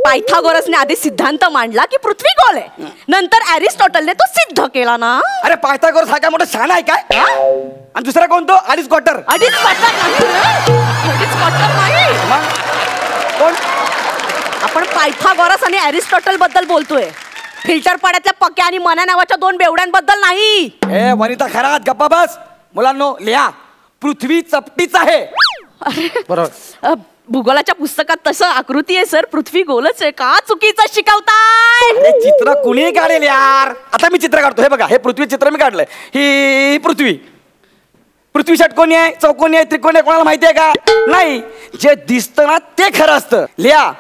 Speaker 2: पायथागोरसने आधी सिद्धांत मांडला की पृथ्वी गोल आहे. नंतर अरिस्टॉटलने तो सिद्ध केला ना.
Speaker 11: अरे पायथागोरस हा काय मोठा शहाणा आहे काय? आणि दुसरा कोणतो? अडीच क्वार्टर.
Speaker 2: अडीच क्वार्टर नाही.
Speaker 11: कोण?
Speaker 2: आपण पायथागोरस आणि अरिस्टॉटल बद्दल बोलतोय. फिल्टर पाड्यातल्या पक्या आणि मना नावाच्या दोन बेवड्यांबद्दल नाही.
Speaker 11: ए वनिता खरात गप्पा बस. मुलांनो लिहा. पृथ्वी चपटीच आहे.
Speaker 2: बरोबर. भूगोलाच्या पुस्तकात तसं आकृती आहे सर. पृथ्वी गोलच आहे. का चुकीचं शिकवताय?
Speaker 11: चित्र कुणी काढेल यार. आता मी चित्र काढतो. हे बघा हे पृथ्वी चित्र मी काढलंय. ही पृथ्वी. पृथ्वी षटकोनी आहे, चौकोनी आहे, त्रिकोणी आहे, कोणाला माहिती आहे का? नाही. जे दिसतं ना ते खरं असतं. लिहा.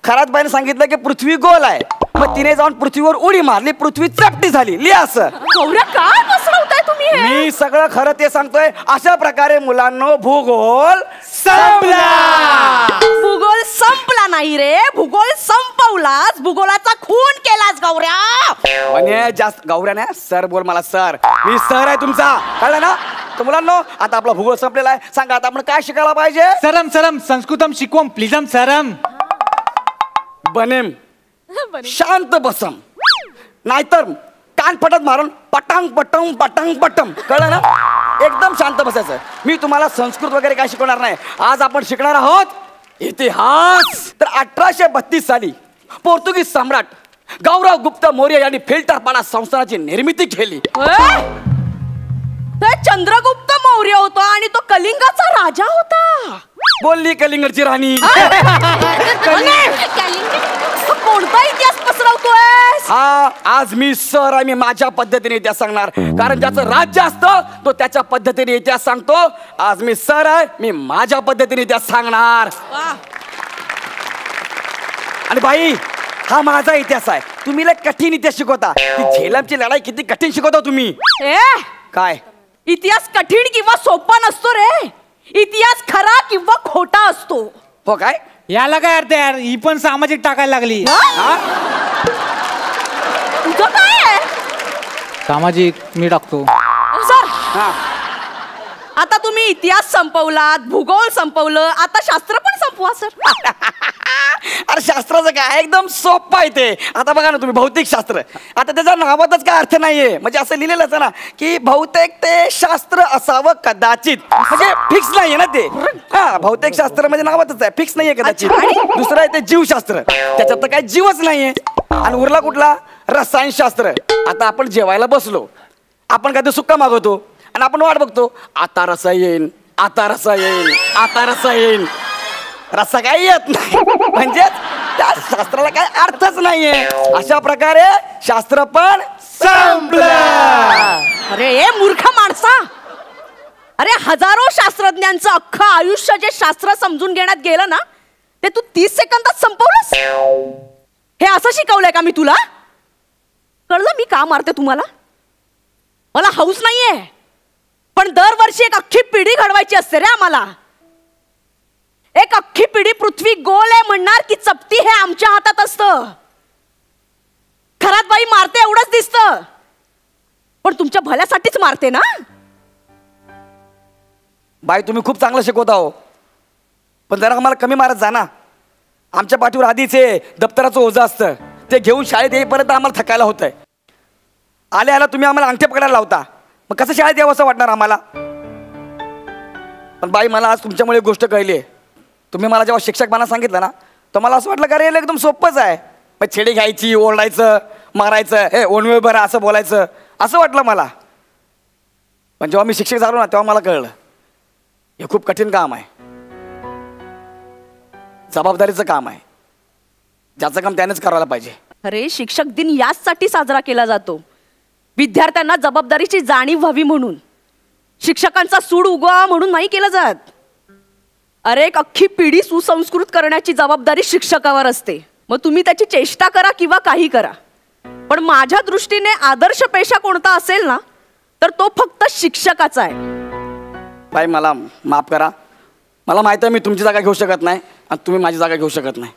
Speaker 11: खरात बाईने सांगितलं की पृथ्वी गोल आहे, मग तिने जाऊन पृथ्वीवर उडी मारली, पृथ्वी चपटी झाली. लिहा असं.
Speaker 2: काय पसरवताय तुम्ही हे?
Speaker 11: मी सगळं खरं ते सांगतोय. अशा प्रकारे मुलांनो भूगोल संपला.
Speaker 2: भूगोल संपला नाही रे, भूगोल संपवलास, भूगोलाचा खून केलास गौऱ्या.
Speaker 11: म्हणे जास्त गौऱ्या नाही, सर बोल मला. सर, मी सर आहे तुमचा, कळलं ना? तर मुलांनो आता आपला भूगोल संपलेला आहे. सांगा आता आपण काय शिकायला पाहिजे?
Speaker 9: सरम सरम संस्कृतम शिकवम प्लीजम सरम.
Speaker 11: बनेम शांत बसम, नाहीतर कान फटत मारून पटांग पटम पटांग पटम. कळलं ना? एकदम शांत बसायचं. मी तुम्हाला संस्कृत वगैरे काय शिकवणार नाही. आज आपण शिकणार आहोत इतिहास. तर 1832 साली पोर्तुगीज सम्राट गौरव गुप्त मौर्य यांनी फिल्टरपाडा संस्थानाची निर्मिती केली.
Speaker 2: चंद्रगुप्त मौर्य होता आणि तो कलिंगाचा राजा होता.
Speaker 11: बोलली कलिंगडची राणी.
Speaker 2: कोणता इतिहास पसरवतोय?
Speaker 11: हा, आज मी सर आहे. मी माझ्या पद्धतीने इतिहास सांगणार, कारण ज्याचं राज्य असतं तो त्याच्या पद्धतीने इतिहास सांगतो. आज मी सर आहे, मी माझ्या पद्धतीने इतिहास सांगणार. आणि बाई, हा माझा इतिहास आहे. तुम्ही लय कठीण इतिहास शिकवता. ती झेलमची लढाई किती कठीण शिकवता तुम्ही. काय
Speaker 2: इतिहास कठीण किंवा सोपा नसतो रे. इतिहास खरा किंवा खोटा असतो.
Speaker 11: हो काय?
Speaker 9: याला काय अर्थ यार? ही पण सामाजिक टाकायला लागली.
Speaker 2: तुझं काय आहे?
Speaker 9: सामाजिक मी टाकतो.
Speaker 2: सर, आता तुम्ही इतिहास संपवलात, भूगोल संपवलं, आता शास्त्र पण संपवा सर.
Speaker 11: अरे शास्त्राचं काय, एकदम सोपं आहे ते. आता बघा ना तुम्ही, भौतिक शास्त्र. आता त्याच्या नावातच काय अर्थ नाहीये. म्हणजे असं लिहिलेलंच आहे ना की बहुतेक ते शास्त्र असावं कदाचित. म्हणजे फिक्स नाहीये ना ते. हा, भौतिक शास्त्र म्हणजे नावातच आहे, फिक्स नाहीये कदाचित. दुसरं आहे ते जीवशास्त्र, त्याच्यात तर काय जीवच नाहीये. आणि उरला कुठला? रसायनशास्त्र. आता आपण जेवायला बसलो, आपण काय ते सुक्का मागवतो आणि आपण वाट बघतो, आता रसा येईन, आता रसा येईन, आता रसा येईन. रस्सा काय येत नाही. म्हणजे त्या शास्त्राला काय अर्थच नाहीये. अशा प्रकारे शास्त्र पण संपलं.
Speaker 2: अरे मूर्ख माणसा, अरे हजारो शास्त्रज्ञांचं अख्खं आयुष्य जे शास्त्र समजून घेण्यात गेलं ना, ते तू 30 सेकंदात संपवलंस. हे असं शिकवलंय का मी तुला? कळलं मी का मारते तुम्हाला? मला हौस नाहीये, पण दरवर्षी एक अख्खी पिढी घडवायची असते रे आम्हाला. एक अख्खी पिढी पृथ्वी गोल आहे म्हणणार की चपटी हे आमच्या हातात असतं. खरात बाई मारते एवढंच दिसतं, पण तुमच्या भल्यासाठीच मारते ना.
Speaker 11: बाई तुम्ही खूप चांगलं शिकवता हो, पण जरा आम्हाला कमी मारत जा ना. आमच्या पाठीवर आधीच दप्तराचं ओझं असतं, ते घेऊन शाळेत येईपर्यंत आम्हाला थकायला होतंय. आल्या तुम्ही आम्हाला अंगठे पकडायला लावता, मग कसं शाळेत यावं असं वाटणार आम्हाला. पण बाई मला आज तुमच्यामुळे गोष्ट कळली आहे. तुम्ही मला जेव्हा शिक्षकपणा सांगितलं ना, तर मला असं वाटलं का रे एकदम सोपंच आहे. मग छेडी घ्यायची, ओरडायचं, मारायचं, हे ओणवे बरं असं बोलायचं, असं वाटलं मला. पण जेव्हा मी शिक्षक झालो ना, तेव्हा मला कळलं हे खूप कठीण काम आहे, जबाबदारीचं काम आहे, ज्याचं काम त्यानेच करायला पाहिजे.
Speaker 2: अरे शिक्षक दिन याचसाठी साजरा केला जातो, विद्यार्थ्यांना जबाबदारीची जाणीव व्हावी म्हणून. शिक्षकांचा सूड उगवा म्हणून नाही केलं जात. अरे एक अख्खी पिढी सुसंस्कृत करण्याची जबाबदारी शिक्षकावर असते. मग तुम्ही त्याची चेष्टा करा किंवा काही करा, पण माझ्या दृष्टीने आदर्श पेशा कोणता असेल ना, तर तो फक्त शिक्षकाचा आहे.
Speaker 11: बाई मला माफ करा, मला माहिती आहे मी तुमची जागा घेऊ शकत नाही आणि तुम्ही माझी जागा घेऊ शकत नाही.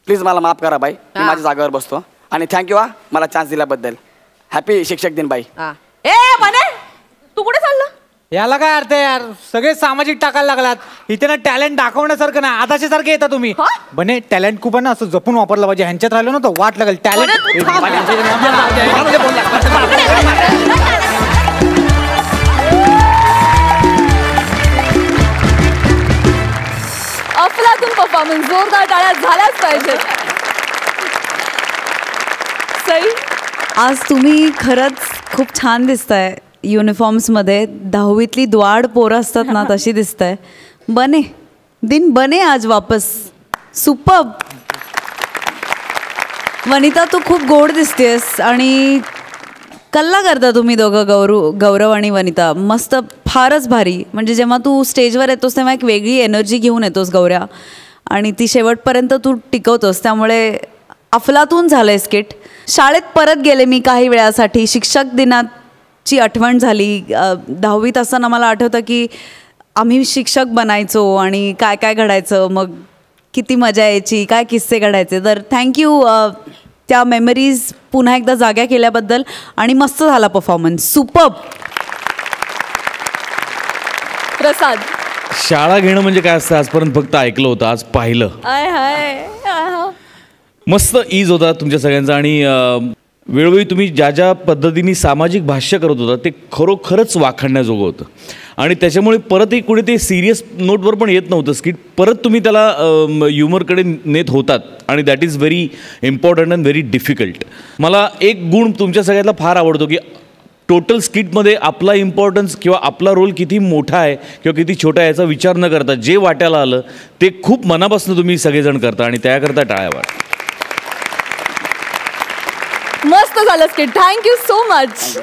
Speaker 11: प्लीज मला माफ करा बाई, मी माझ्या जागेवर बसतो. आणि थँक्यू हा मला चान्स दिल्याबद्दल. हॅपी शिक्षक दिन बाई.
Speaker 2: ए म्हणे तू कुठे चालला?
Speaker 9: याला काय अर्थ आहे यार? सगळे सामाजिक टाकायला लागलात. इथे ना टॅलेंट दाखवण्यासारखं ना, आताच्या सारखे येता तुम्ही. बने टॅलेंट खूप ना असं जपून वापरलं पाहिजे. ह्यांच्यात राहिलो ना तर वाट लागेल. टॅलेंट
Speaker 1: अफलातून परफॉर्मन्स, जोरदार टाळ्या झाल्याच पाहिजे. सई,
Speaker 5: आज तुम्ही खरंच खूप छान दिसताय युनिफॉर्म्समध्ये. 10वीतली द्वाड पोरं असतात ना तशी दिसताय. बने दिन बने आज वापस. सुपर्ब. वनिता तू खूप गोड दिसतेस आणि कल्ला करता तुम्ही दोघं, गौरव आणि वनिता. मस्त फारच भारी. म्हणजे जेव्हा तू स्टेजवर येतोस तेव्हा एक वेगळी एनर्जी घेऊन येतोस गौऱ्या, आणि ती शेवटपर्यंत तू टिकवतोस, त्यामुळे अफलातून झालंय स्किट. शाळेत परत गेले मी काही वेळासाठी. शिक्षक दिनाची आठवण झाली. 10वीत असताना मला आठवतं की आम्ही शिक्षक बनायचो आणि काय काय घडायचं, मग किती मजा यायची, काय किस्से घडायचे. तर थँक्यू त्या मेमरीज पुन्हा एकदा जाग्या केल्याबद्दल. आणि मस्त झाला परफॉर्मन्स, सुपर्ब.
Speaker 1: प्रसाद,
Speaker 8: शाळा घेणं म्हणजे काय असतं आजपर्यंत फक्त ऐकलं होतं, आज पाहिलं.
Speaker 1: आय हाय.
Speaker 8: मस्त ईज होता तुमच्या सगळ्यांचा. आणि वेळोवेळी तुम्ही ज्या ज्या पद्धतीने सामाजिक भाष्य करत होता ते खरोखरच वाखाणण्याजोगं होतं. आणि त्याच्यामुळे परतही कुठे ते सिरियस नोटवर पण येत नव्हतं स्किट, परत तुम्ही त्याला ह्युमरकडे नेत होतात. आणि that is very important and very difficult. मला एक गुण तुमच्या सगळ्यातला फार आवडतो की टोटल स्किटमध्ये आपला इम्पॉर्टन्स किंवा आपला रोल किती मोठा आहे किंवा किती छोटा आहे याचा विचार न करता जे वाट्याला आलं ते खूप मनापासून तुम्ही सगळेजण करता, आणि त्याकरता टाळ्या वाट.
Speaker 1: मस्त झालं स्किट. Thank you so much.